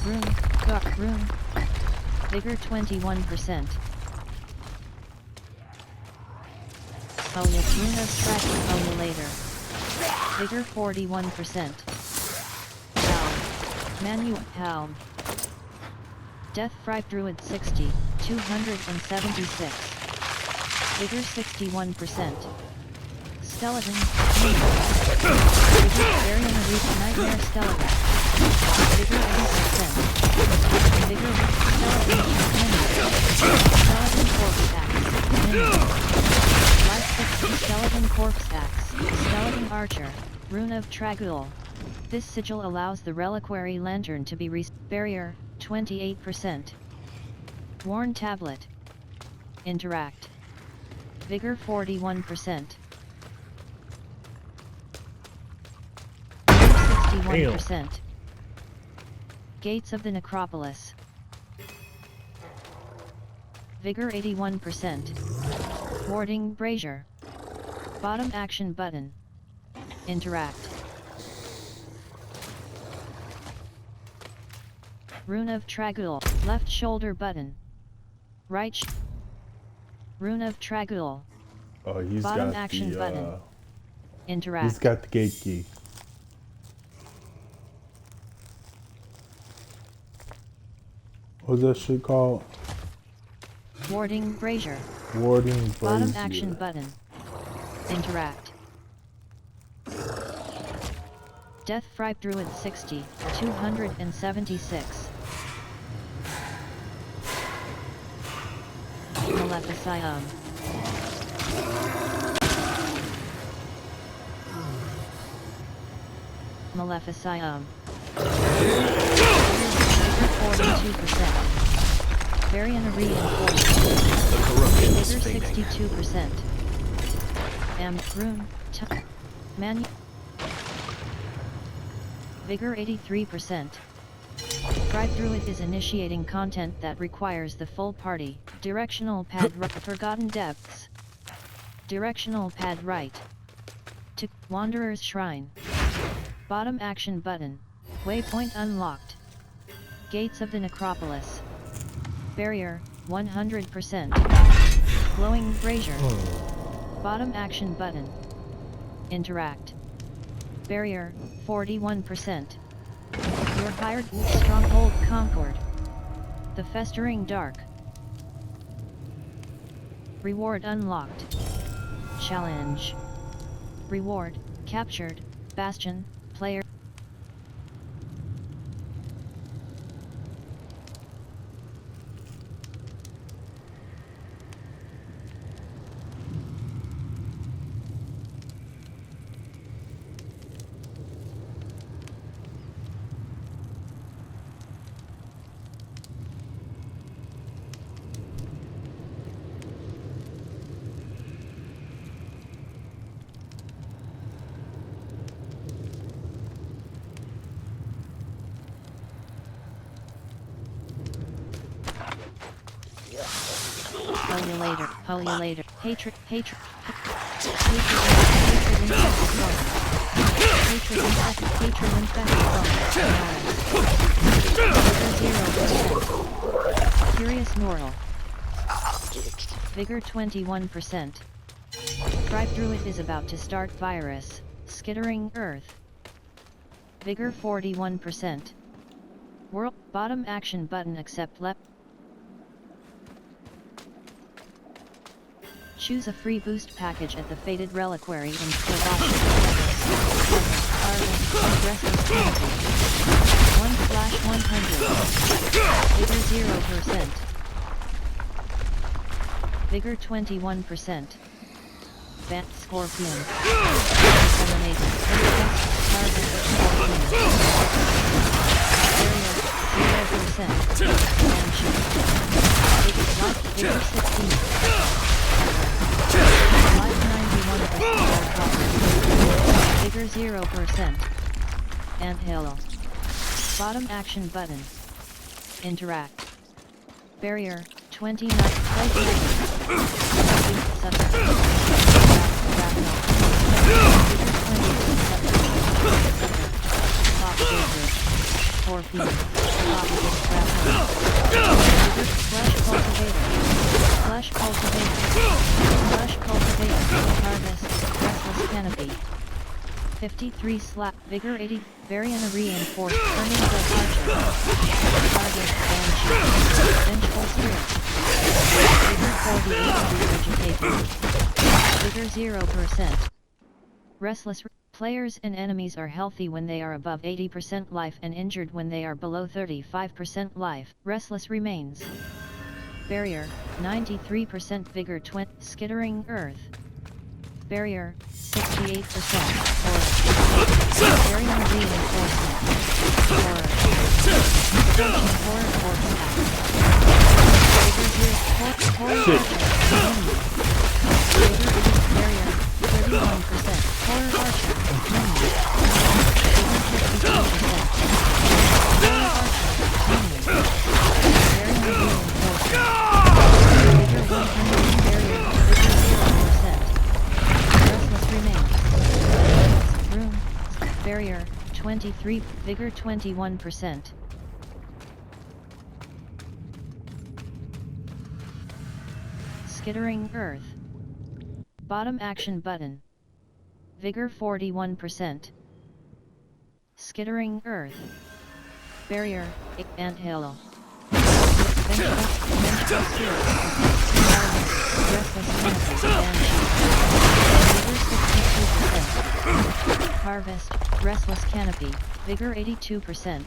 Rune, dark rune. Vigor 21%. Rune of Tracker Polulator. Vigor 41%. Helm. Manual Helm. Death Fright Druid 60, 276. Vigor 61%. Skeleton. Vigor Varian Arena Nightmare Skeleton. Vigor 80%. Vigor Skeleton. Skeleton Corpse Axe. Life 60 Skeleton Corpse Axe. Skeleton Archer. Rune of Tragul. This sigil allows the reliquary lantern to be barrier, 28%. Worn tablet. Interact. Vigor 41%. Vigor 61%. Gates of the Necropolis. Vigor 81%. Warding Brazier. Bottom action button. Interact. Rune of Tragul. Left shoulder button. Right. Rune of Tragul. Oh, he's Bottom got action the. button. Interact. He's got the gate key. What's that shit called? Warding brazier. Warding Bottom brazier. action button. Interact. Death Fright Druid 60, 276. Maleficisium. Maleficisium. 42%. Varian reinforcement. The corruption is Vigor fading. 62%. Rune. Manu. Vigor 83%. Fright Druid is initiating content that requires the full party. Directional pad Forgotten Depths. Directional pad right. To Wanderer's Shrine. Bottom action button. Waypoint unlocked. Gates of the Necropolis. Barrier 100%. Glowing brazier. Bottom action button. Interact. Barrier 41%. Your hired Stronghold Concord. The Festering Dark. Reward unlocked. Challenge. Reward captured. Bastion player. Polulator, hatred, hatred, hatred infected, Curious Normal. Vigor 21%. Fright Druid is about to start virus, skittering earth. Vigor 41%. World, bottom action button accept left. Choose a free boost package at the Fated Reliquary in Slovakia. 1/100. Vigor 0%. Vigor 21%. Bat Scorpion. Eliminated. Target Scorpion. Area 0%. Vigor 16. Vigor 0%. Anthill. Bottom action button. Interact. Barrier 29. Flesh cultivator. Flesh cultivator. Harvest. Restless canopy. 53 slap. Vigor 80. Varian reinforced. Burning the archer. Target. Banshee. Vengeful spirit. Vigor 48. Vigor 0%. Restless. Players and enemies are healthy when they are above 80% life and injured when they are below 35% life. Restless remains. Barrier 93%. Vigor 20. Skittering earth. Barrier 68%. Horror. Barrier reinforcement. Horror. Horror force act. Vigor 0. Barrier 31%. Horror archer. Barrier 23. Vigor 21%. Skittering earth. Bottom action button. Vigor 41%. Skittering earth. Barrier, anthill. Vengeful spirit. Restless Canopy, Banshee. Vigor 62%. Harvest, Restless Canopy, Vigor 82%.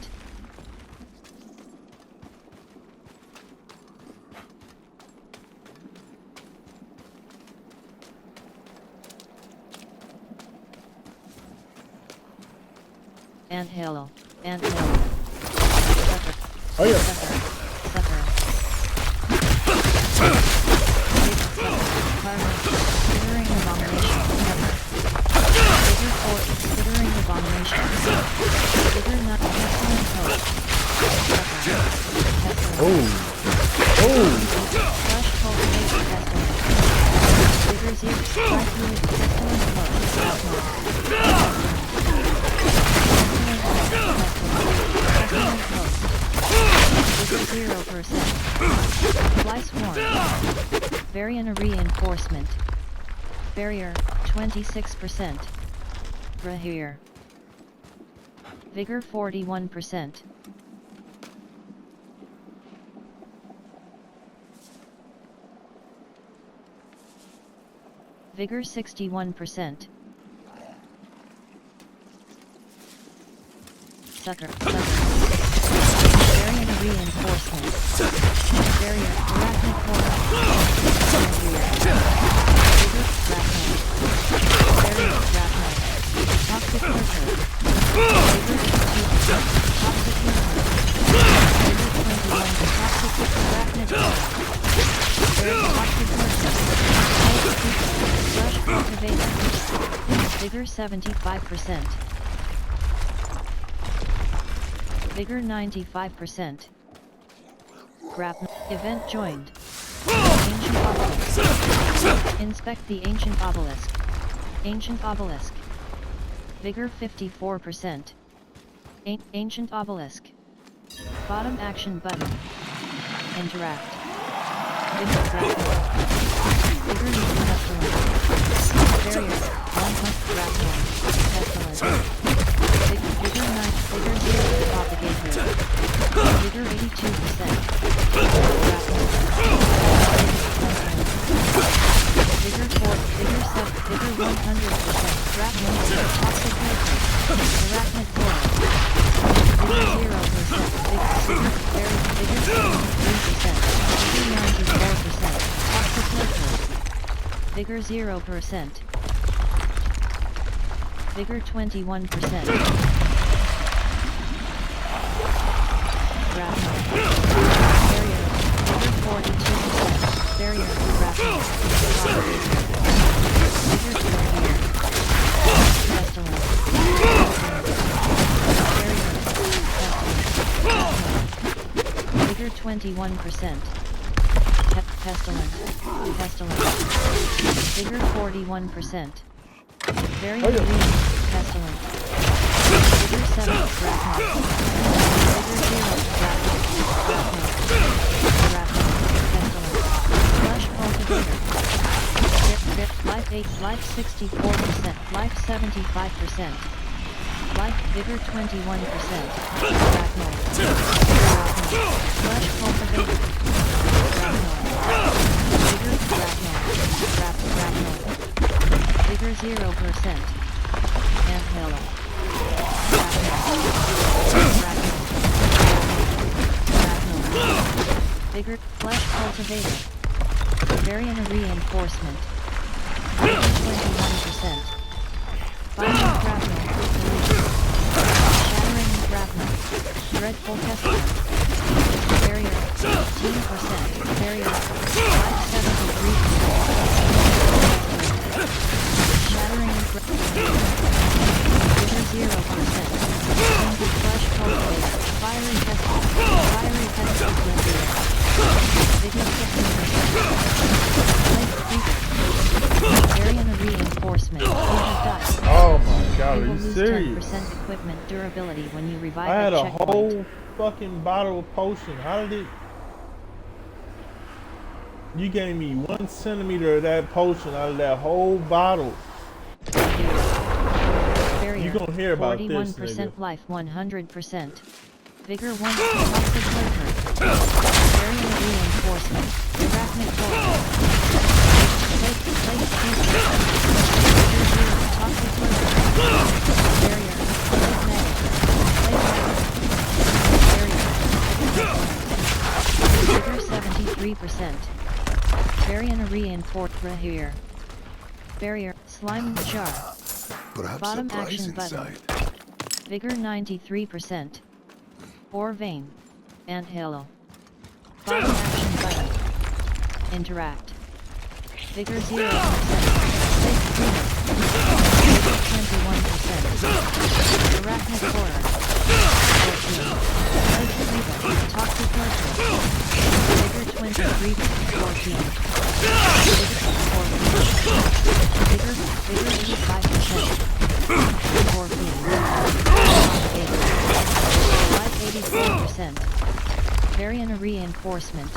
Anthill, Anthill. Sucker. Oh yeah. Sucker. Sucker. Big sucker. Harvest. Considering abomination. Sucker. Vigor 4. Considering abomination. Vigor not excellent hope. Sucker. Pestilence. Oh. Oh. Flesh cultivation pestilence. Vigor 0. Strike fluid pestilence hope. Pestilence. 0%. Fly swarm. Variant reinforcement. Barrier, 26%. Rahir. Vigor 41%. Vigor 61%. Sucker, sucker. Variant reinforcement. Barrier, arachnid core. Vigor, arachnid. Barrier, arachnid. Toxic lurker. Vigor 52%. Toxic lurker. Vigor 21. Toxic arachnid core. Barrier, toxic lurker. Flesh cultivator. Vigor 75%. Vigor 95%. Grapnel. Event joined. Ancient obelisk. Inspect the ancient obelisk. Ancient obelisk. Vigor 54%. Ancient obelisk. Bottom action button. Interact. Vigor grapnel. Vigor pestilence. Barrier. 100 grapnel. Pestilence. Vigor 9. Vigor 0. Propagator. Vigor 82%. Vigor 4. Vigor 7. Vigor 100%. Grapnel. Toxic Matrix. Arachnid Coil. Vigor 0%. Vigor 3%. Vigor 94%. Toxic Matrix. Vigor 0%. Vigor 21%. Grapnel. Barrier. Vigor 42%. Barrier. Grapnel. Vigor 20. Pestilence. Barrier. Pestilence. Vigor 21%. Pestilence. Pestilence. Vigor 41%. Very weak. Pestilence. Vigor 7. Grapnel. Vigor 0. Grapnel. Grapnel. Pestilence. Flesh cultivator. Life 8. Life 64%. Life 75%. Life. Vigor 21%. Grapnel. Grapnel. Flesh cultivator. Grapnel. Vigor. Grapnel. Grapnel. Vigor 0%. Anthill. Vigor, flesh cultivator. Variant reinforcement. Vigor 21%. Violent grapnel. Shattering grapnel. Dreadful pestilence. Barrier 15%. Barrier 573%. Shattering grapnel. Vigor 0%. Wounded flesh cultivator. Fiery pestilence. Fiery pestilence. Vigor 50%. Variant reinforcement. You have died. Oh my god, You are will you lose serious? 10% equipment durability when you revive I had at a checkpoint. whole fucking bottle of potion. How did it? You gave me 1 centimeter of that potion out of that whole bottle. Barrier, You gonna hear about this, 41% nigga. life, 100%. Vigor 1, toxic lurker. Variant reinforcement. Arachnid core. 23%. Barrier reinforced here. Barrier, slime jar. Perhaps Bottom a prize action inside. button. Vigor 93%. Ore vein. Anthill. Bottom action button. Interact. Vigor 0%. Safe cleaner. Vigor 21%. Arachnid horror. 14. Urge Reaver. Toxic nurture. Vigor 23%. 14. Vigor 85%. 14. Life 84%. Variant reinforcement.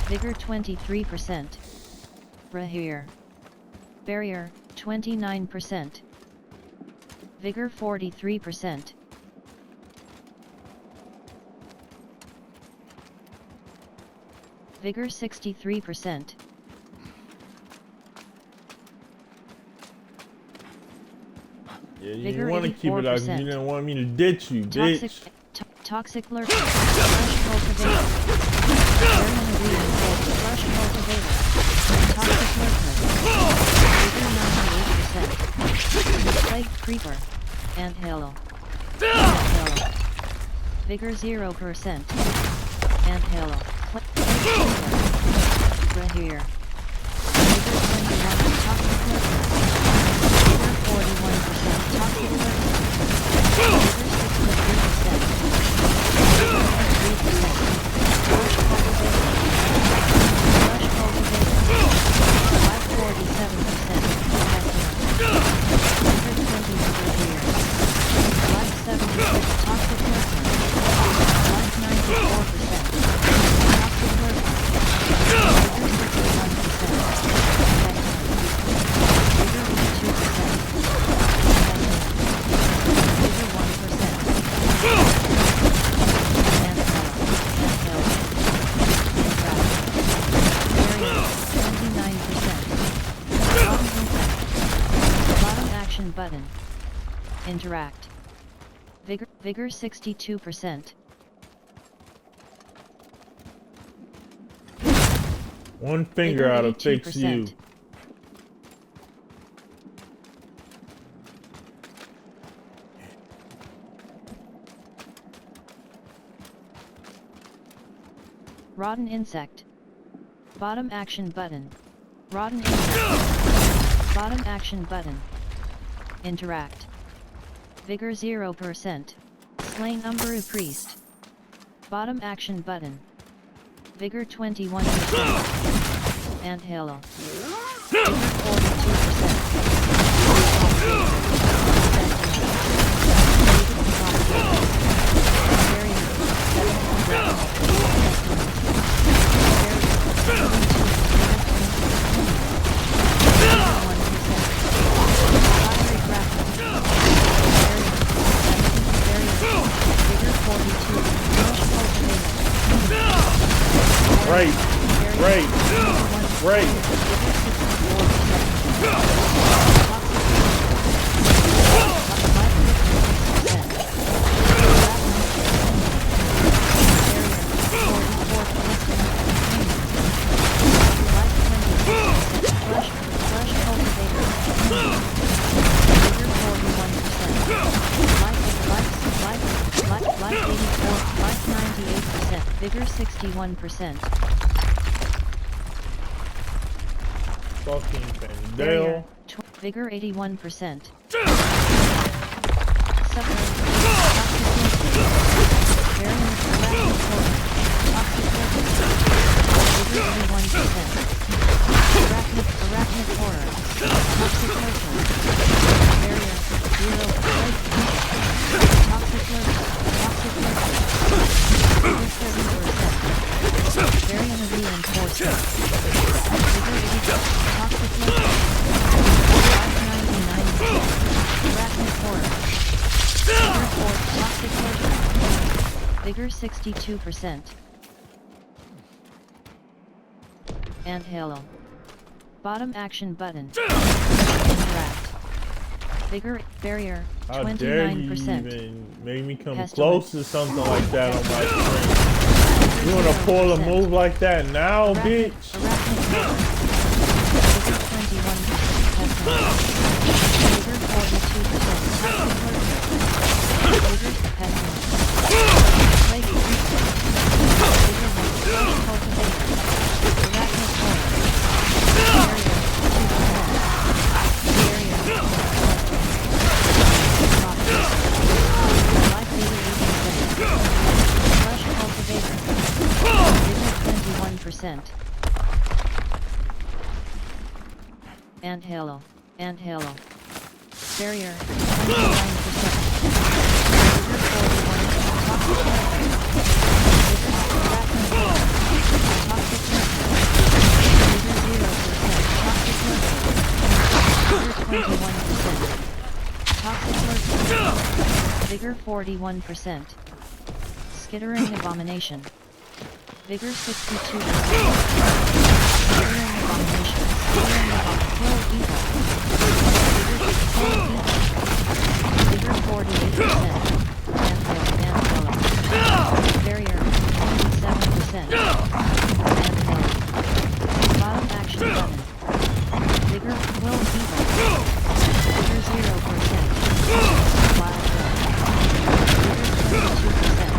Vigor 23%. Here. Barrier 29%. Vigor 43%. Vigor 63%. Yeah, you Vigor didn't want to keep it out 'cause you 84%. didn't want me to ditch you, Toxic, bitch. toxic lurker. Fresh cultivator. Variant reinforced. Fresh cultivator. Toxic lurker. Vigor 98%. Plague creeper. Anthill. Anthill. Vigor 0%. Anthill. Plague creeper. Here. Vigor 21. Toxic lurker. Vigor 41%. Toxic lurker. Vigor 63%. Vigor 3%. Fresh cultivator. Fresh cultivator. Life 47%. Vigor 20 Life 76. Toxic lurker. Life 94%. Toxic lurker. Vigor 61%. Vigor 2%. Vigor 1%. Anthill. Barrier 29%. Bottom action button. Interact. Vigor 62%. One finger Vigor out of fix 82%. you. Rotten insect. Bottom action button. Rotten insect. Bottom action button. Interact. Vigor 0%. Slain Umberu priest. Bottom action button. Vigor 21%. Anthill. Vigor 42%. Right. Vigor 61%. Fucking thing. Barrier, Dale. Vigor 81%. Arachnid horror. Toxic lurker. Barrier, 0. Toxic lurker. Toxic lurker. Vigor 7%. Variant reinforcement. Vigor 80. Toxic lurker. Life 99%. Arachnid horror. Vigor 4. Toxic lurker. Vigor 62%. Anthill. Bottom action button. Interact. Vigor barrier How dare you 29%. even make me come Pestilence. close to something like that on my screen? You wanna pull a move like that now, bitch? Anthill, anthill. Barrier, 29%. Vigor 41%. Skittering abomination. Vigor 62%. Skittering abomination. Skittering abomination. Vigor 48%. Anthill. Barrier 27%. Anthill. Bottom action button. Vigor will evil. Vigor 0%. Wild Bill. Vigor 22%.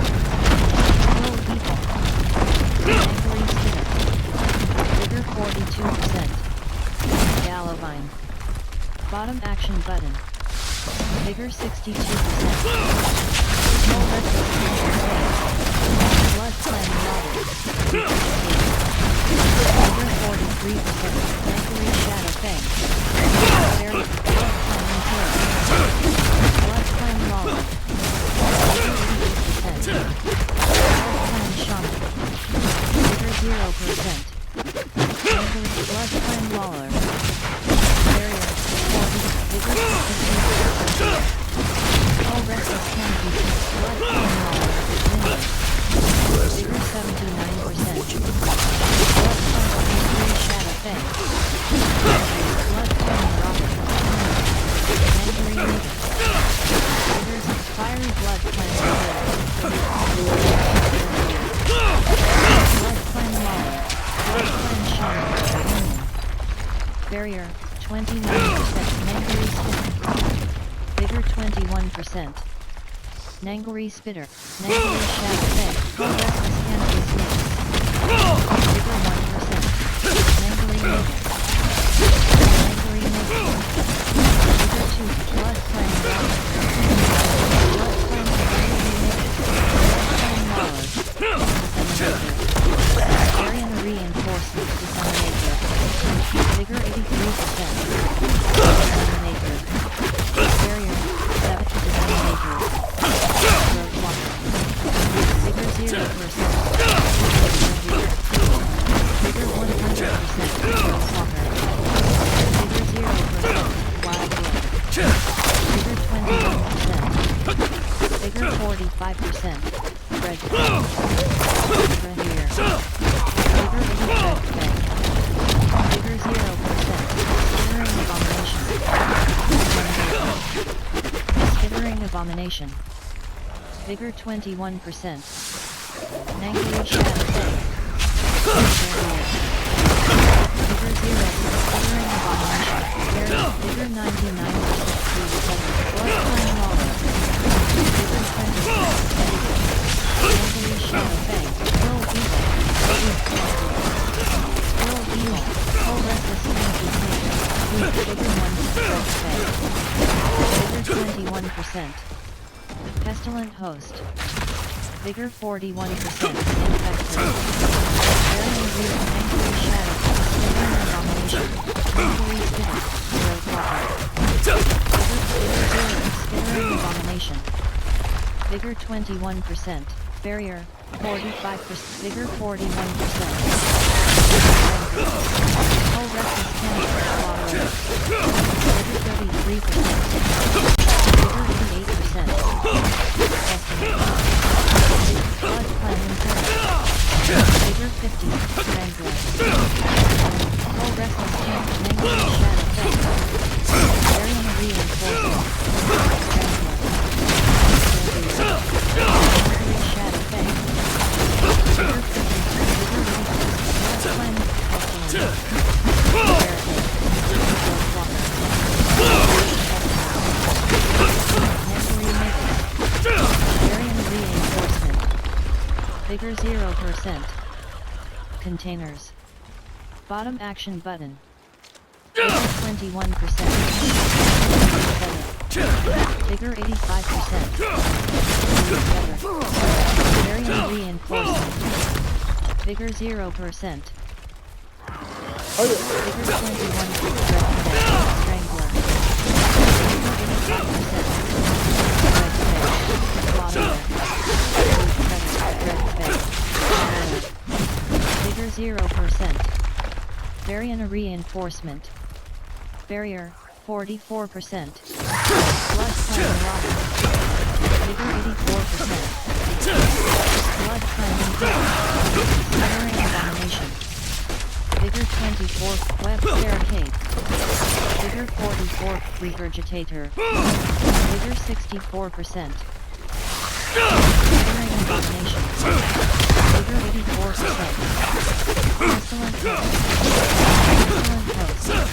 Will evil. Angry Skitter. Vigor 42%. Gallovine. Bottom action button. Vigor 62%. Blood Clan Water. Vigor 43%. Angry Shadow Fang. Very Blood Clan Imperial. Blood Clan Lawler. Vigor 88%. Blood Clan Shaman. Vigor 0%. Angry Blood Clan Lawler. Barrier 40. Vigor 52%. All restless canopy. Blood Clan Lawler. Vigor 79%. Blood Clan Angry Shadow Fang. Blood Clan Rocket. Angry Nigger. Vigor's Fiery Blood Clan Blood Clan Lawler. Blood Clan Shaman. Barrier 29%. Nangary Spitter. Vigor 21%. Nangary Spitter. Nangary Shadow Fang. Full Restless Canopy Snakes. Vigor 1%. Nangary Nigger. Nangary Nigger. Vigor 2. Blood Clan Rocket. Blood Clan Nangary Nigger. Blood Clan Lawler. Disseminator. Arian Reinforcement Disseminator. Vigor 83%. Disseminator. Barrier 7. Disseminator. Road Walker. Vigor 0%. Vigor 100%. Road Walker. Vigor 0%. Wild Bill. Vigor 21%. Vigor 45%. Red Fang. Vigor here. Vigor 8 Red Fang. Vigor 0%. Skittering abomination. Skittering abomination. Vigor 21%. Nangary Shadow Fang. Vigor 0. Skittering abomination. Vigor 99%. Blood Clan Lawler. Vigor 20%. Nangary Shadow Fang. Will evil. Will evil. Full Restless Canopy Snake. Vigor 1%. Vigor 21%. Pestilent Host. Vigor 41%. Infected. Barrier Real. Angry Shadow. Skittering abomination. Angry Spitter. Road Walker. Vigor 0. Skittering abomination. Vigor 21%. Barrier 45%. Vigor 41%. Full Restless Canopy. Vigor 33%. Vigor 88%. Blood Clan Imperial. Vigor 50. Wrangler. Full Restless Canopy. Nangary Shadow Fang. Arian Reinforcement. Wrangler. Nangary Shadow Fang. Vigor 50%. Reinforcement. Vigor 0%. Containers. Bottom action button. Vigor 21%. Vigor 85%. Variant reinforcement. Vigor 0%. Vigor 21%. Strangler. Vigor 85%. Vigor 0%. Variant reinforcement. Barrier 44%. Blood clan rocket. Vigor 84%. Blood clan Smothering abomination. Vigor 24. Web barricade. Vigor 44. Regurgitator. Vigor 64%. Smothering abomination. Vigor 84%. Excellent host. Excellent host. Vigor 7.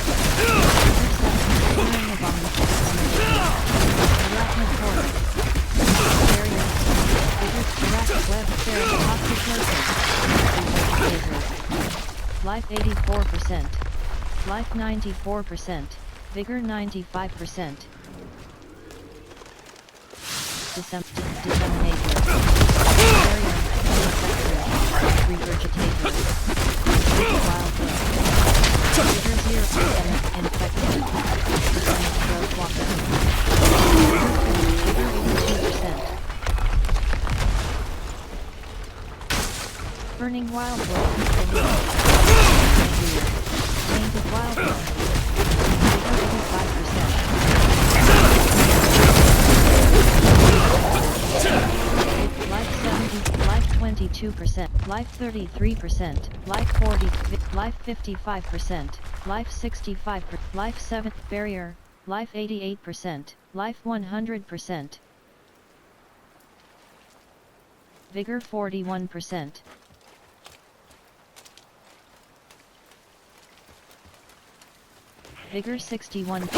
Smothering abomination. Arachnid portal. Barrier. Vigor direct web barrier. Oxytocin. Life 84%. Life 94%. Vigor 95%. Disseminator. Barrier. Regurgitator. Wild growth. Vigor 0%. Infected. Disseminate growth walker. Vigor 82%. Burning wild growth. Tainted wild growth. Vigor 85%. Life 70, life 22%, life 33%, life 40, life 55%, life 65, life 7, barrier, life 88%, life 100%. Vigor 41%. Vigor 61%.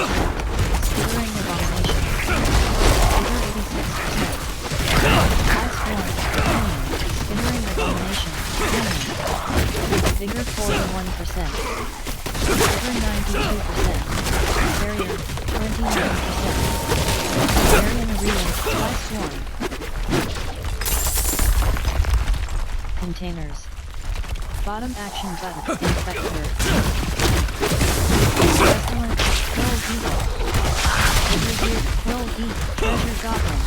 Skittering abomination. Vigor 86%. Life 1. Skittering abomination. Vigor 41%. Vigor 92%. Barrier 29%. Variant arena. Life 1. Containers. Bottom action button. Infector. Excellent. Roll Eagle. Roll Eagle. Treasure Goblin.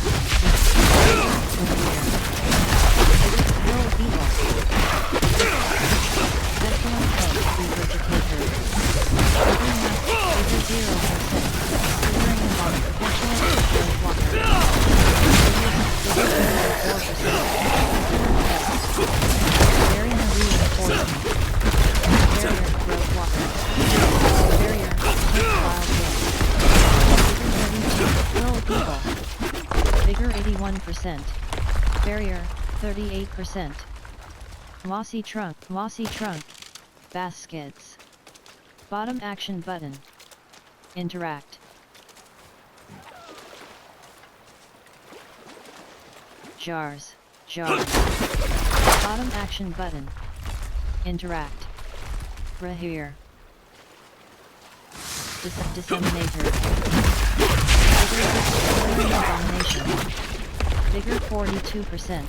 Roll Eagle. Excellent head. Regurgitator. Vigor 0%. Skittering among. Excellent growth walker. Vigor 4%. Variant reinforcement. Barrier growth walker. Barrier wild growth. Vigor 32. Roll Eagle. Vigor 81%. Barrier 38%. Mossy trunk. Mossy trunk. Baskets. Bottom action button. Interact. Jars. Jars. Bottom action button. Interact. Here. Disseminator. Vigor abomination. Vigor 42%.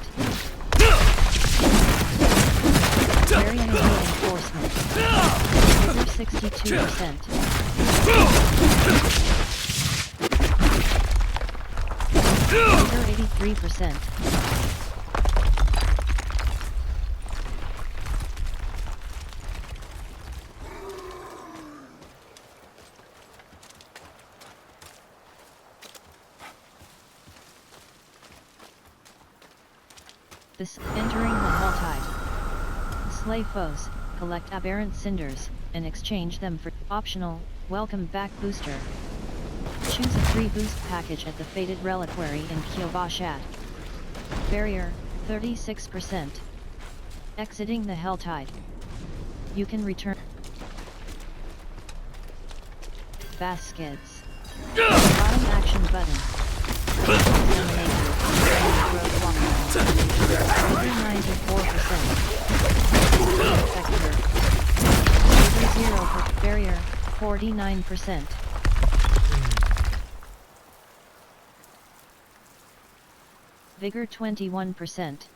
Variant reinforcement. Vigor 62%. Vigor 83%. Entering the Helltide. Slay foes, collect aberrant cinders, and exchange them for optional welcome back booster. Choose a free boost package at the Fated Reliquary in Kyovashat. Barrier 36%. Exiting the Helltide. You can return. baskets. Bottom action button. Vigor 94%. Effector. Vigor 0 per barrier 49%. Vigor 21%.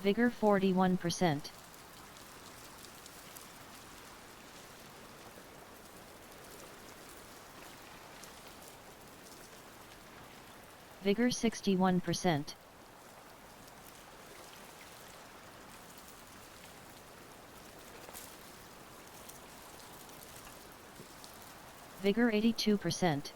Vigor 41%. Vigor 61%. Vigor 82%.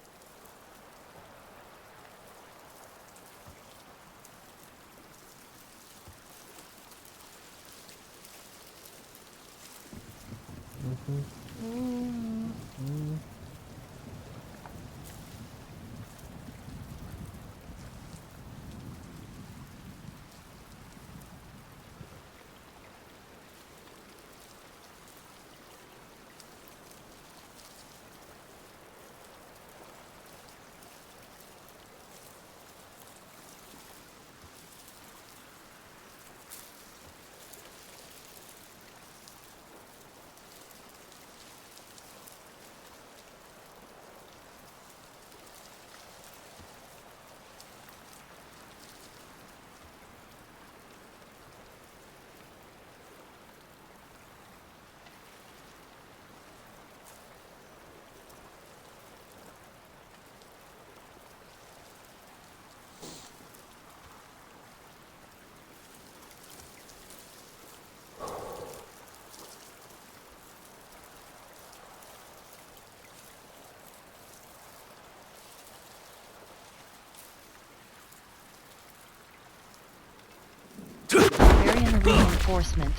Variant reinforcement.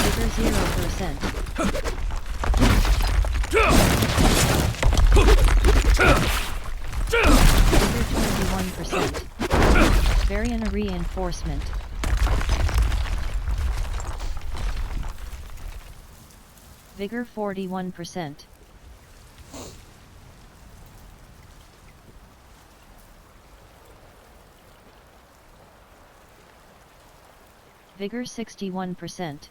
Vigor 0%. Vigor 21%. Variant reinforcement. Vigor 41%. Vigor 61%.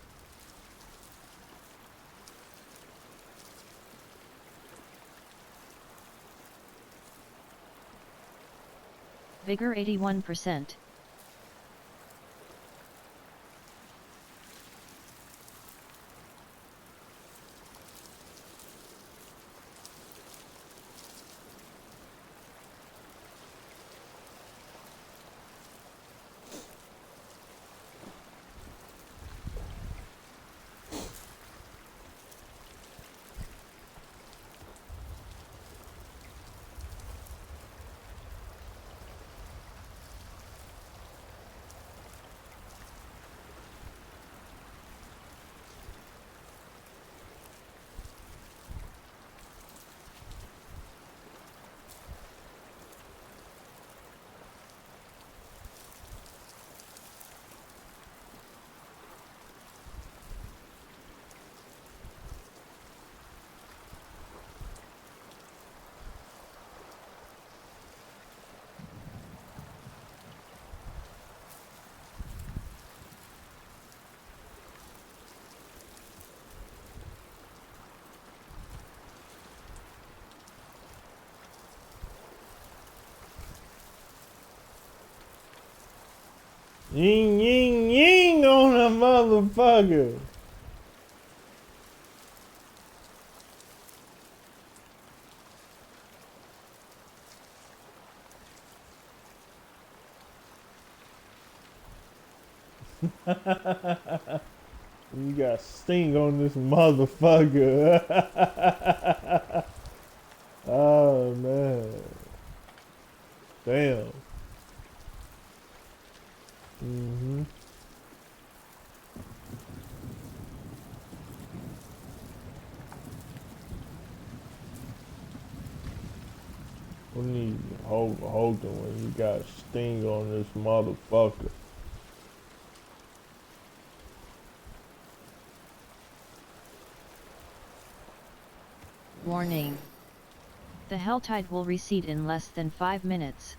Vigor 81%. Ying, ying, ying on a motherfucker. You got sting on this motherfucker. Oh man. Damn. Mm-hmm. We need Hulk Hogan when you got Sting on this motherfucker. Warning. The hell tide will recede in less than 5 minutes.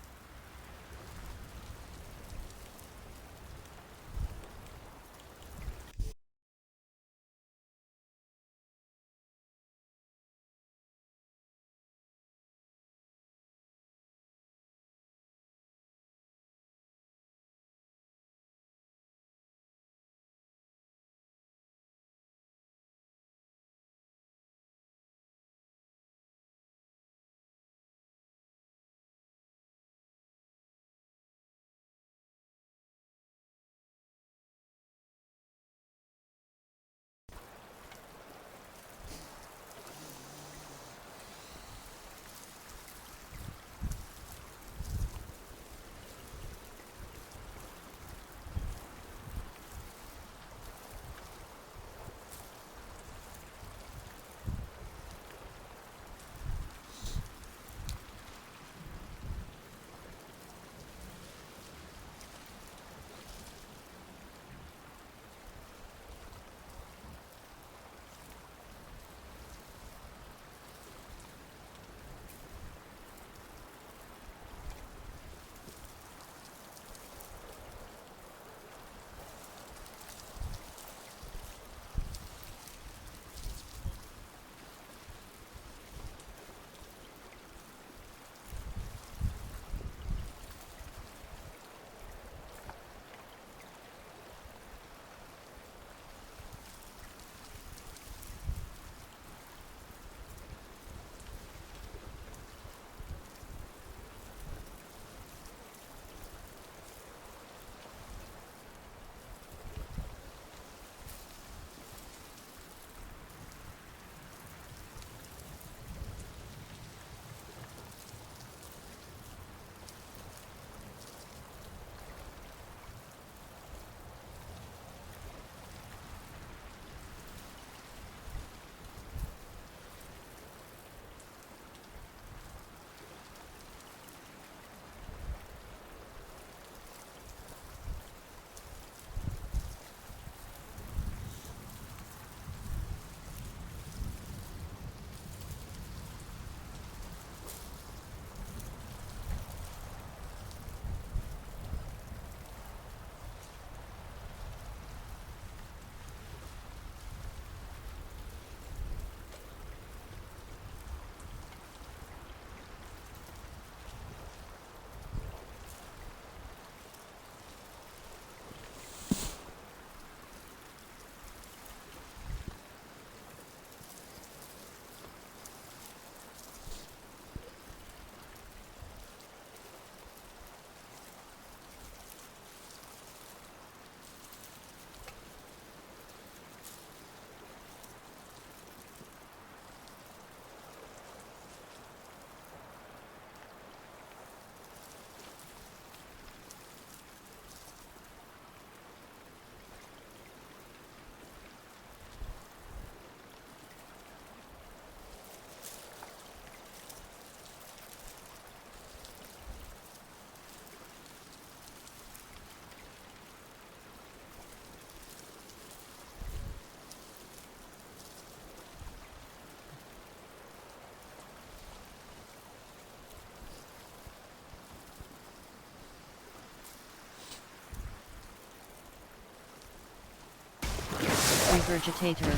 Regurgitator.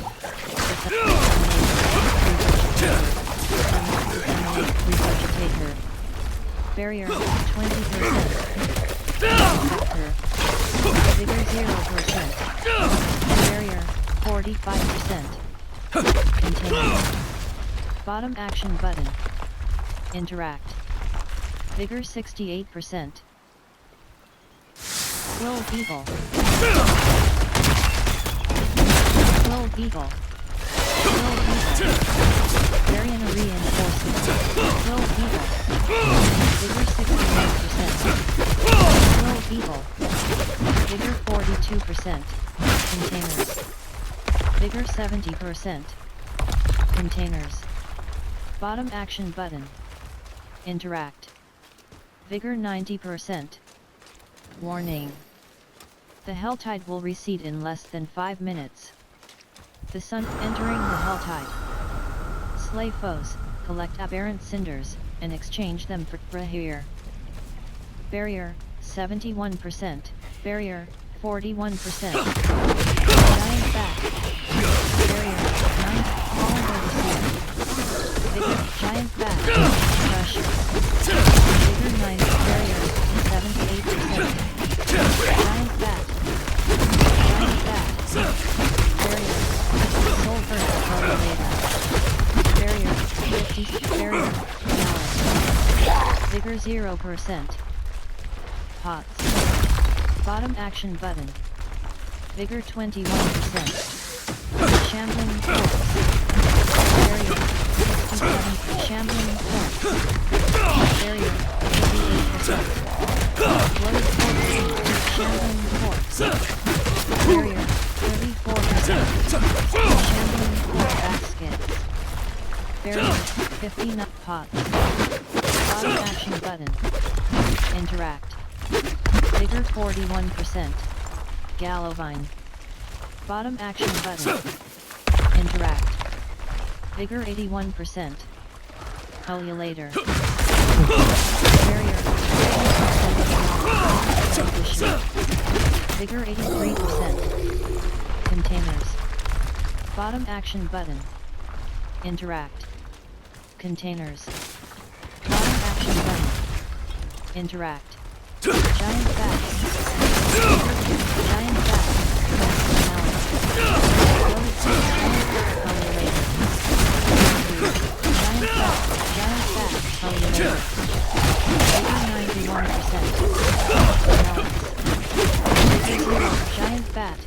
Regurgitator. Barrier 20%. Vigor 0%. Barrier 45%. Container. Bottom action button. Interact. Vigor 68%. Slow Eagle. Slow Eagle. Slow Eagle. Variant reinforcement. Slow Eagle. Vigor 69%. Slow Eagle. Vigor 42%. Containers. Vigor 70%. Containers. Bottom action button. Interact. Vigor 90%. Warning. The hell tide will recede in less than 5 minutes. The sun entering the hell tide. Slay foes, collect aberrant cinders, and exchange them for here. Barrier, 71%. Barrier, 41%. Giant bat. Barrier, 9. Fallen over sea. Vigor, giant bat. Pressure. Vigor 9. Barrier, 78%. Giant bat. Giant bat. Barrier. Soul burst. Barrier, 50. Barrier, malice. Vigor 0%. Pots. Bottom action button. Vigor 21%. Shambling corpse. Barrier 67. Shambling corpse. Barrier 88%. Bloated corpse. Shambling corpse. Barrier 34%. Shambling corpse baskets. Barrier 59. Pots. Bottom action button. Interact. Vigor 41%. Gallovine. Bottom action button. Interact. Vigor 81%. Ululator. Barrier. Vigor 83%. Containers. Bottom action button. Interact. Containers. Bottom action button. Interact. Giant bat. Giant bat. Giant bat. Ululator. Vigor 91%. Giant bat.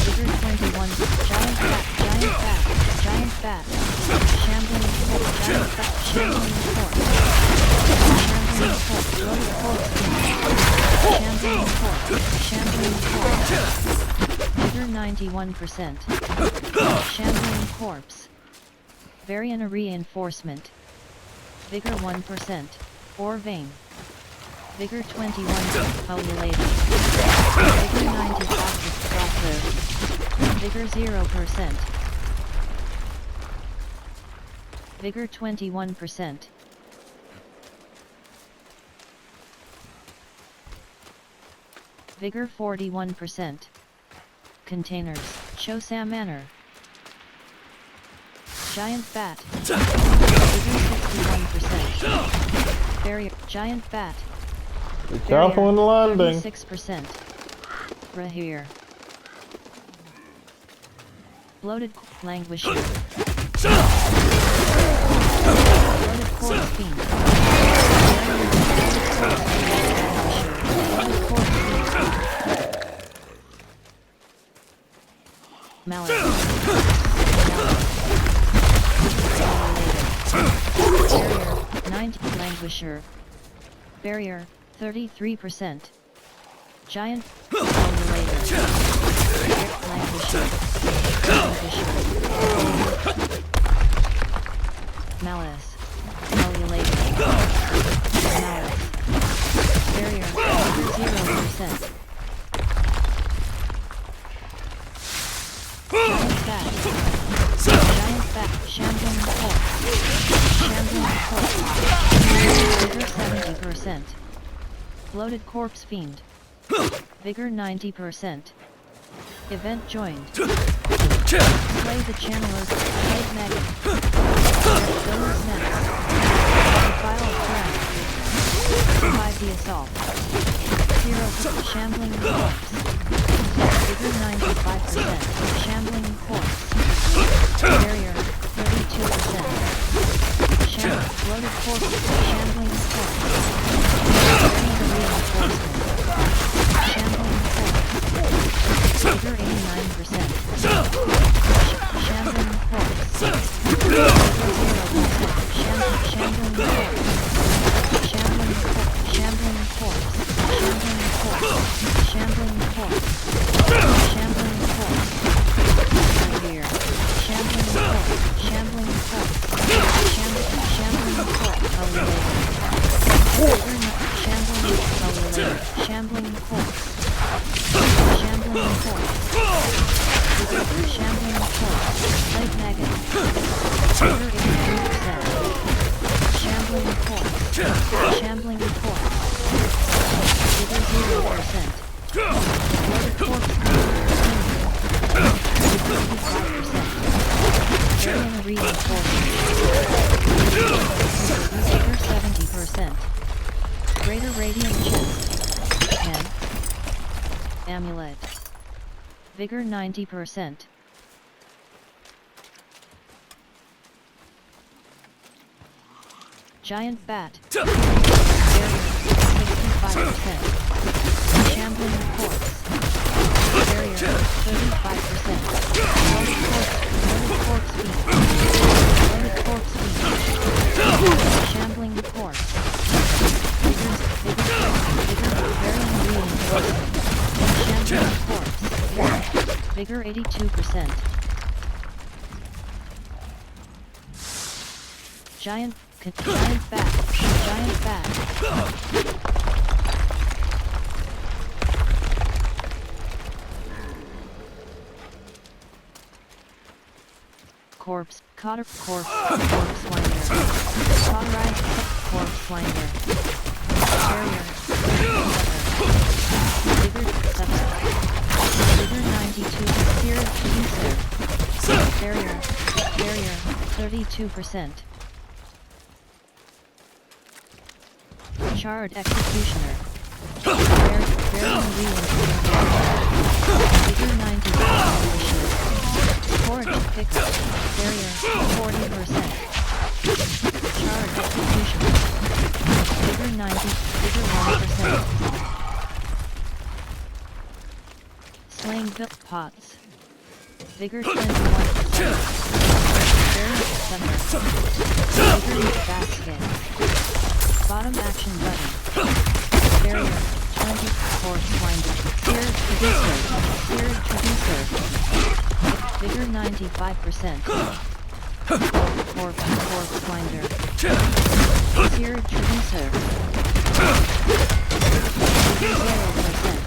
Vigor 21. Giant bat. Giant bat. Giant bat. Shambling corpse. Giant bat. Shambling corpse. Shambling corpse. Loaded corpse. Shambling corpse. Shambling corpse. Vigor 91%. Shambling corpse. Variant reinforcement. Vigor 1%. Or vein. Vigor 21. Ululator. Vigor 95. Vigor 0%. Vigor 21%. Vigor 41%. Containers, Chosa Manor. Giant bat. Vigor 61%. Barrier, giant bat. Be careful in the landing. 6%. Rahir. Bloated languishing. Bloated corpse fiend. Bloated corpse fiend. Malice. Barrier, 90. Languisher. Barrier, 33%. Giant. Languisher. Languisher. Malice. Ululator. Malice. Barrier, 0%. Giant bat. Giant bat. Shambling corpse. Shambling corpse. Vigor 70%. Bloated corpse fiend. Vigor 90%. Event joined. Slay the channelers. Slay maggot. Those next. Defile threat. Survive the assault. Zero. Shambling corpse. Vigor 95%. Shambling corpse. Barrier 32%. Bloated corpse. Shambling corpse. Reinforcement. Shambling corpse. Vigor 89%. Shambling corpse. Vigor 0%. Shambling corpse. Shambling corpse. Shambling corpse. Shambling corpse. Shambling corpse. Here. Shambling corpse. Shambling corpse. Shambling corpse. Vigor 83%. Shambling corpse. Shambling corpse. Vigor 0%. Loaded corpse. Vigor 85%. Varian reinforcement. Vigor 70%. Greater radiant chest. 10. Amulet. Vigor 90%. Giant bat. Barrier 65%. Shambling corpse. Barrier 35%. Loaded corpse beam. Loaded corpse beam. Shambling corpse. Vigor variant reinforcement. Shambling corpse. Vigor 82%. Giant bat. Giant bat. Corpse. Cotter. Corpse. Corpse winder. Cauterized. Corpse winder. Barrier. Vigor 92. Seared producer. Barrier. Barrier 32%. Charred executioner. Varian reinforcement. Vigor 90%. Forage picker. Barrier 40%. Charred executioner. Vigor 90. Vigor 1%. Slaying built pots. Vigor 21%. Variant center. Vigor meat basket. Bottom action button. Barrier 20. Corpse winder. Seared producer. Seared producer. Vigor 95%. Corpse winder. Seared producer. Vigor 0%.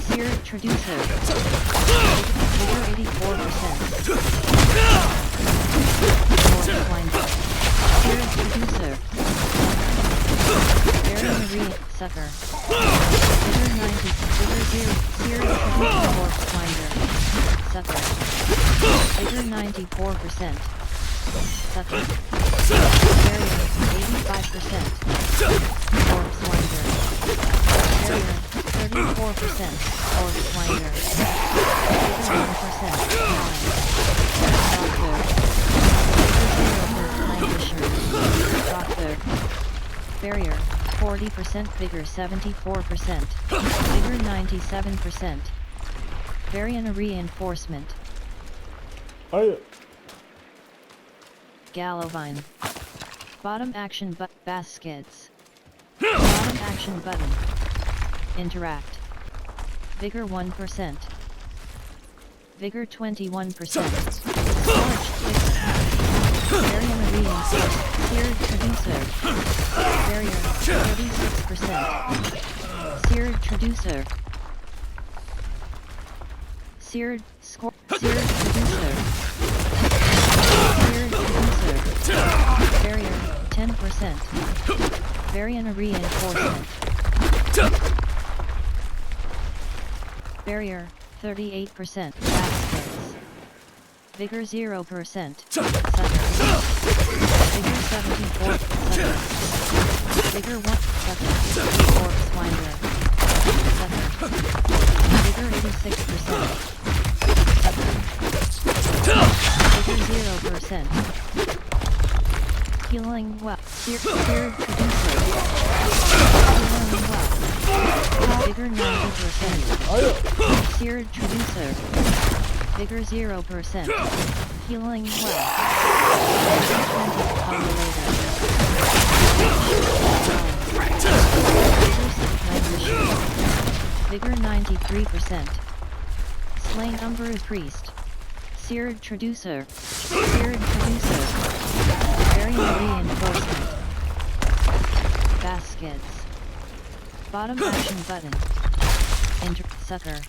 Seared traducer. Vigor 84%. Corpse winder. Seared traducer. Varian sucker. Vigor 90. Vigor 0. Seared traducer. Corpse winder. Sucker. Vigor 94%. Sucker. Varian 85%. Corpse winder. Barrier 34%. Corpse winder. Vigor 1%. Doctor. Vigor 0%. Barrier 40%. Vigor 74%. Vigor 97%. Varian reinforcement. Gallovine. Bottom action baskets. Bottom action button. Interact. Vigor 1%. Vigor 21%. Storage tick. Varian reinforcement. Seared traducer. Barrier 36%. Seared traducer. Seared producer. Seared producer. Barrier 10%. Varian reinforcement. Barrier 38%. Baskets. Vigor 0%. Sucker. Vigor 74. Sucker. Vigor 1. Sucker. Corpse winder. Sucker. Vigor 86%. Vigor 0%. Healing well. Seared producer. Healing well. Vigor 90%. Seared producer. Vigor 0%. Healing well. Vigor 93%. Slain Umberu Priest. Seared traducer. Seared traducer. Varian reinforcement. Baskets. Bottom action button. Sucker. Sucker.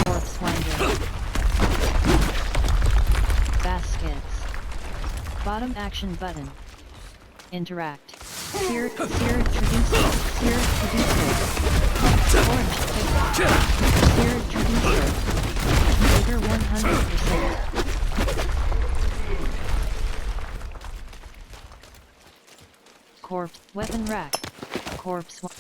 Corpse winder. Bottom action button. Interact. Sear traducer. Sear traducer. Orange picker. Sear traducer. Vigor 100%. Corpse weapon rack. Corpse winder.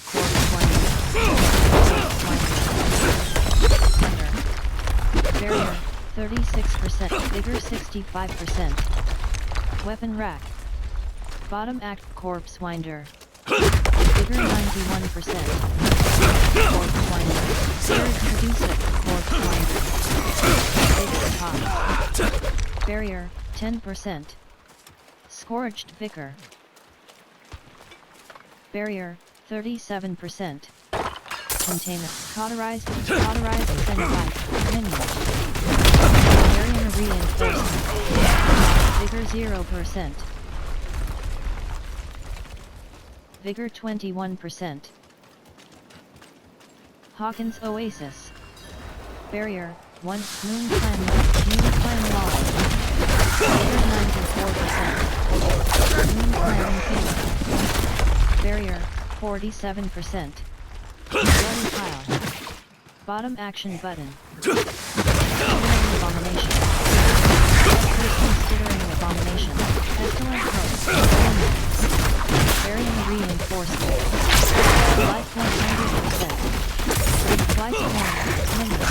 Barrier 36%. Vigor 65%. Weapon rack. Bottom act corpse winder. Vigor 91%. Corpse winder. Sear traducer. Corpse winder. Vigor top. Barrier 10%. Scorched vicar. Barrier 37%. Container cauterized Cenobite minion. Barrier reinforcement. Vigor 0%. Vigor 21%. Hawkins Oasis. Barrier 1. Moon Clan Law. Vigor 94%. Moon Clan Impaler. Barrier 47%. Bloody pile. Bottom action button. Considering abomination. Considering abomination. Pestilent host. Variant reinforcement. Life 100%. Twice 1 minute.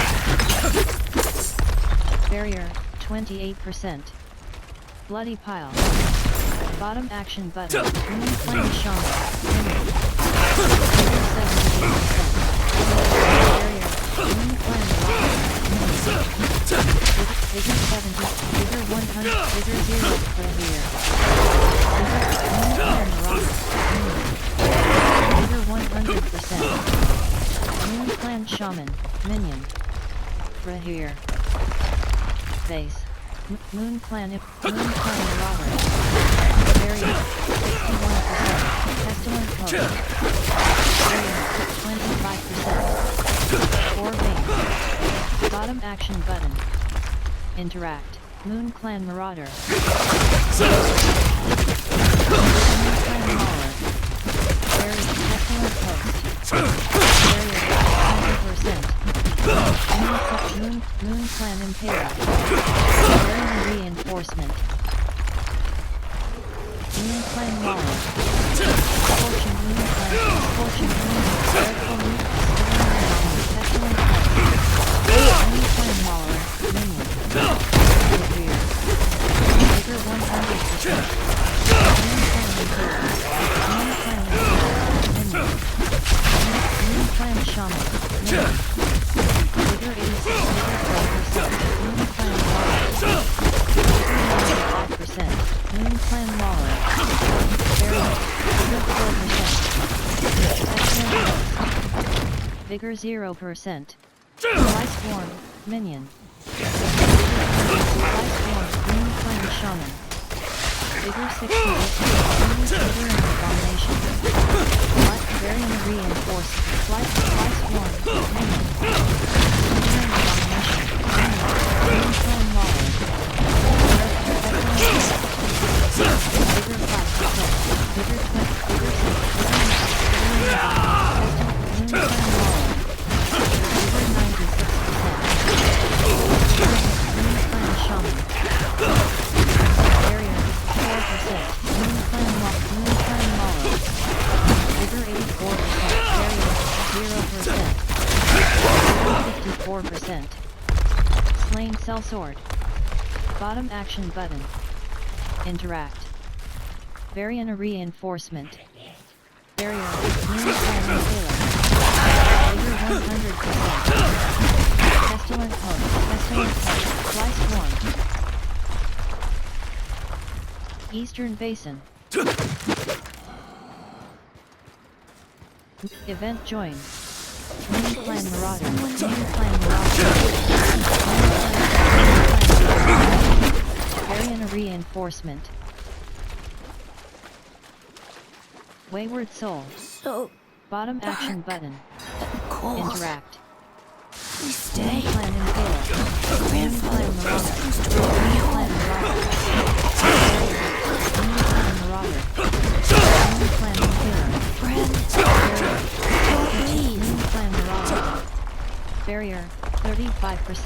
Barrier 28%. Bloody pile. Bottom action button. Moon Flame Shaman. Minute. 78%. Barrier. Moon Flame Rock. Vigor 70. Vigor 100. Vigor 0 per year. Moon Flame Rock. Vigor 100%. Moon Clan Shaman. Minion. For here. Base. Moon Clan Marauder. Barrier 61%. Pestilent Code. Barrier 25%. 4 veins. Bottom action button. Interact. Moon Clan Marauder. Moon Clan Mauler. Barrier Pestilent Host. Barrier 100%. Moon Clan Impaler. Barrier reinforcement. Moon Clan Mauler. Fortune Moon Clan. Fortune Moon. Dreadful Moon. Pestilent Host. Moon Clan Mauler. Minion. Revere. Vigor 100%. Moon Clan Impaler. Moon Clan Impaler. Minion. Moon Clan Shaman. Minion. Vigor 86%. Moon Clan Mauler. Vigor 95%. Moon Clan Mauler. Barrier. Vigor 4%. Vigor 0%. Fly Swarm. Minion. Fly Swarm. Moon Clan Shaman. Vigor 68%. Vigor and Abomination. Variant reinforced. Fly Swarm. Minion. Vigor and Abomination. Moon Clan Mauler. Vigor 5%. Vigor 20. Vigor 6. Moon Clan Mauler. Vigor 96%. Moon Clan Shaman. Barrier 4%. Moon Clan Mauler. Vigor 84%. Barrier 0%. Vigor 54%. Slain Sellsword. Bottom action button. Interact. Variant reinforcement. Barrier. Moon Clan Impaler. Vigor 100%. Pestilent Host. Pestilent Host. Fly Swarm. Eastern Basin. Event joined. Moon Clan Marauder. Moon Clan Marauder. Variant reinforcement. Wayward Soul. So Bottom action button. cold. Interact. Please stay. Moon Clan Impaler. Moon Clan Marauder. Moon Clan Marauder. Moon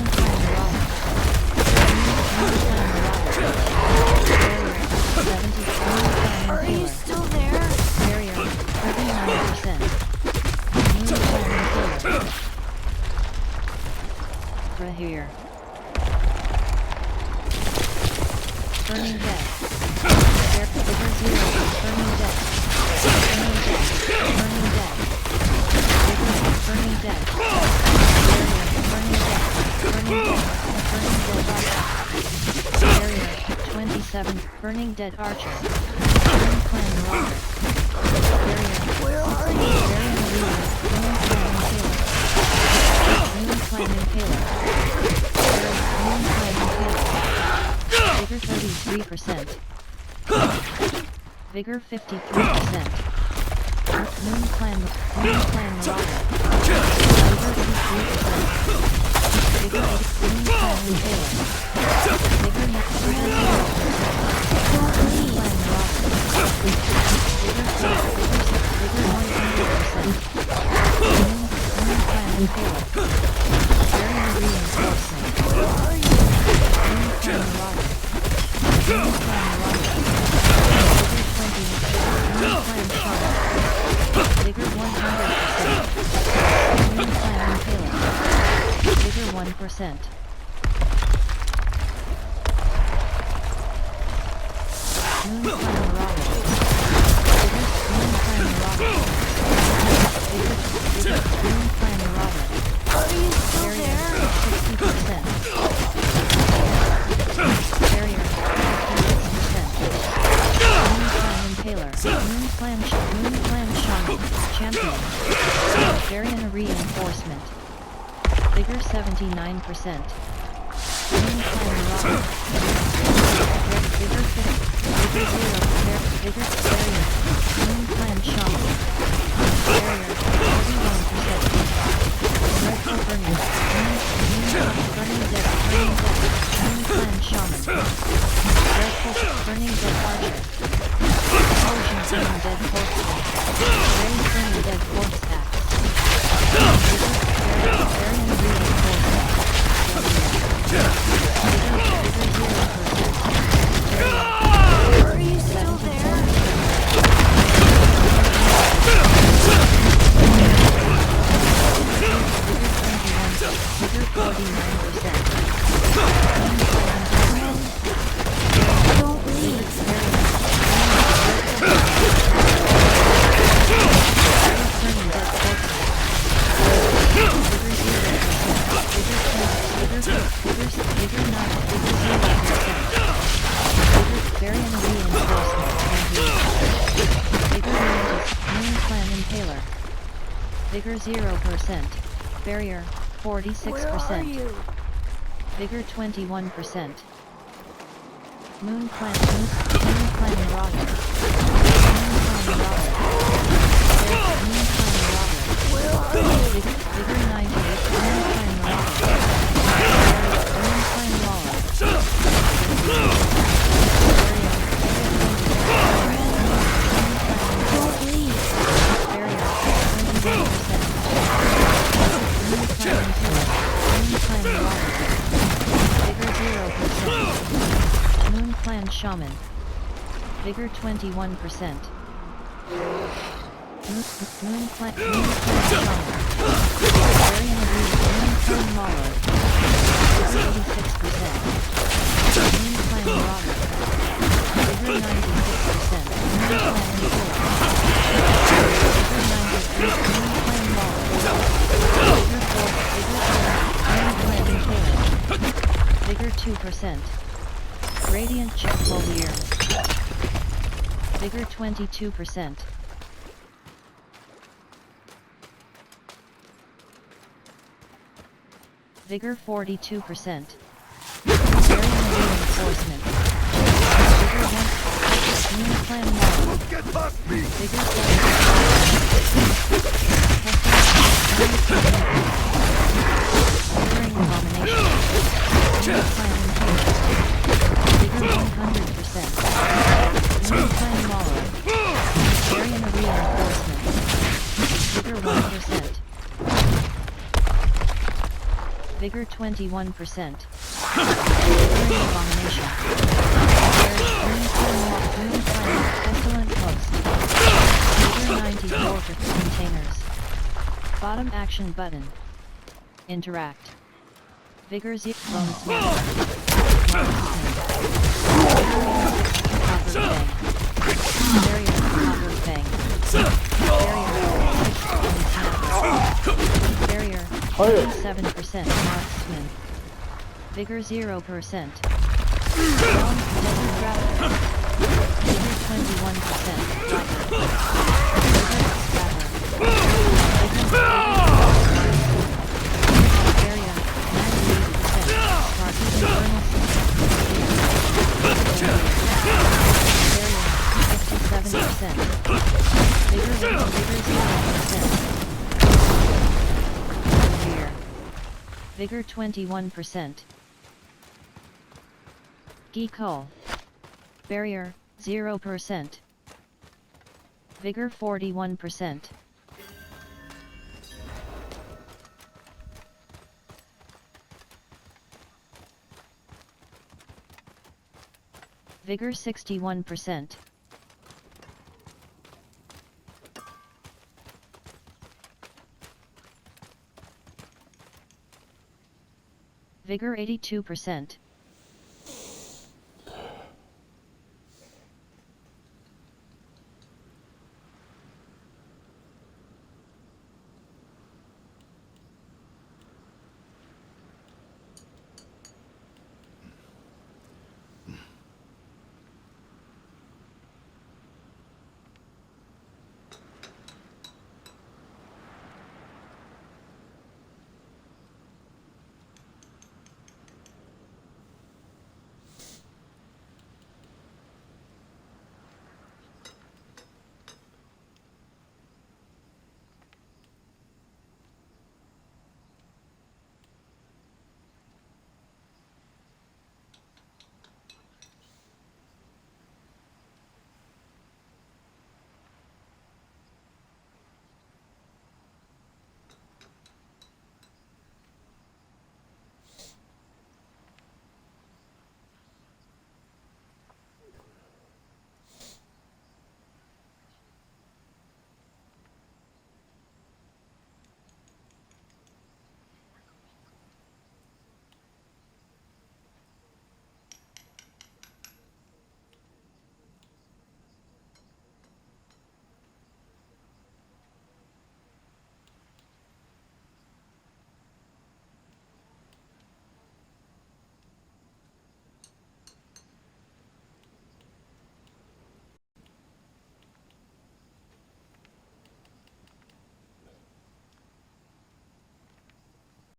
clan Marauder. Moon clan Marauder. Barrier 70. Moon clan Are you Impaler. still there? Barrier 39%. Moon clan Impaler. Here. Burning dead. There, Vigor 0. Burning dead. Burning dead. Burning dead. Vigor, burning dead. Barrier, burning dead. Burning dead. Burning dead archer. Barrier 27. Burning dead archer. Moon clan marauder. Barrier. Where are you? Barrier Marina. Moon clan impaler. Moon clan impaler. Vigor 33%. Vigor 53%. Moon clan marauder. Vigor 53%. Vigor 8. Moon clan impaler. Vigor 0%. Moon clan marauder. Vigor 100%. Moon clan impaler. Barrier reinforcement. Moon clan marauder. Moon clan marauder. Vigor 20. Moon clan shaman. Vigor 100%. Moon clan impaler. Vigor 1%. Moon clan marauder. Moon clan marauder. Vigor Moon clan marauder. Are you still Barrier there? 60%. Barrier 56%. Moon clan impaler. Moon clan shaman. Champion. Varian reinforcement. Vigor 79%. Moon clan marauder. Vigor 50. Vigor 0. Vigor barrier. Moon clan shaman. Barrier 31%. Dreadful burning. Burning dead. Moon clan shaman. Dreadful burning dead archer. Explosion burning dead force axe. Very burning dead force axe. Varian reinforcement. Are you still there? Vigor 49%. Don't leave. Vigor 0%. Barrier 46%. Where are you? Vigor 21%. Moon clan marauder. Moon clan marauder. Moon clan marauder. Where are you? Vigor 98. Moon clan marauder. Moon clan marauder. Don't leave. Barrier 21%. Moon clan marauder. Vigor 0%. Moon clan shaman. Vigor 21%. Moon clan shaman. Varian Arena. Moon clan Mauler. Vigor 86%. Moon clan marauder. Vigor 96%. Moon clan impaler. Vigor 93. Moon clan Mauler. Vigor 4. Moon clan impaler. Vigor 2%. Radiant check foliar. Vigor 22%. Vigor 42%. Varian reinforcement. Vigor 1. Moon clan model. Vigor 7%. Vigor abomination. Moon clan impaler. Vigor 100%. Moon clan mauler. Varian reinforcement. Vigor 1%. Vigor 21%. Burning Abomination. Moon Fire, Pestilent Host. Vigor 94 for containers. Bottom action button. Interact. Vigor 0 bonus mode. Copper Fang. Barrier Copper Fang. Barrier 7% marksman. Vigor 0%. Desert Raptor. Vigor 21%. Area 98%. Sparky Infernal Barrier 57%. Vigor 0%. Vigor 21%. Geekall. Barrier 0%. Vigor 41%. Vigor 61%. Vigor 82%.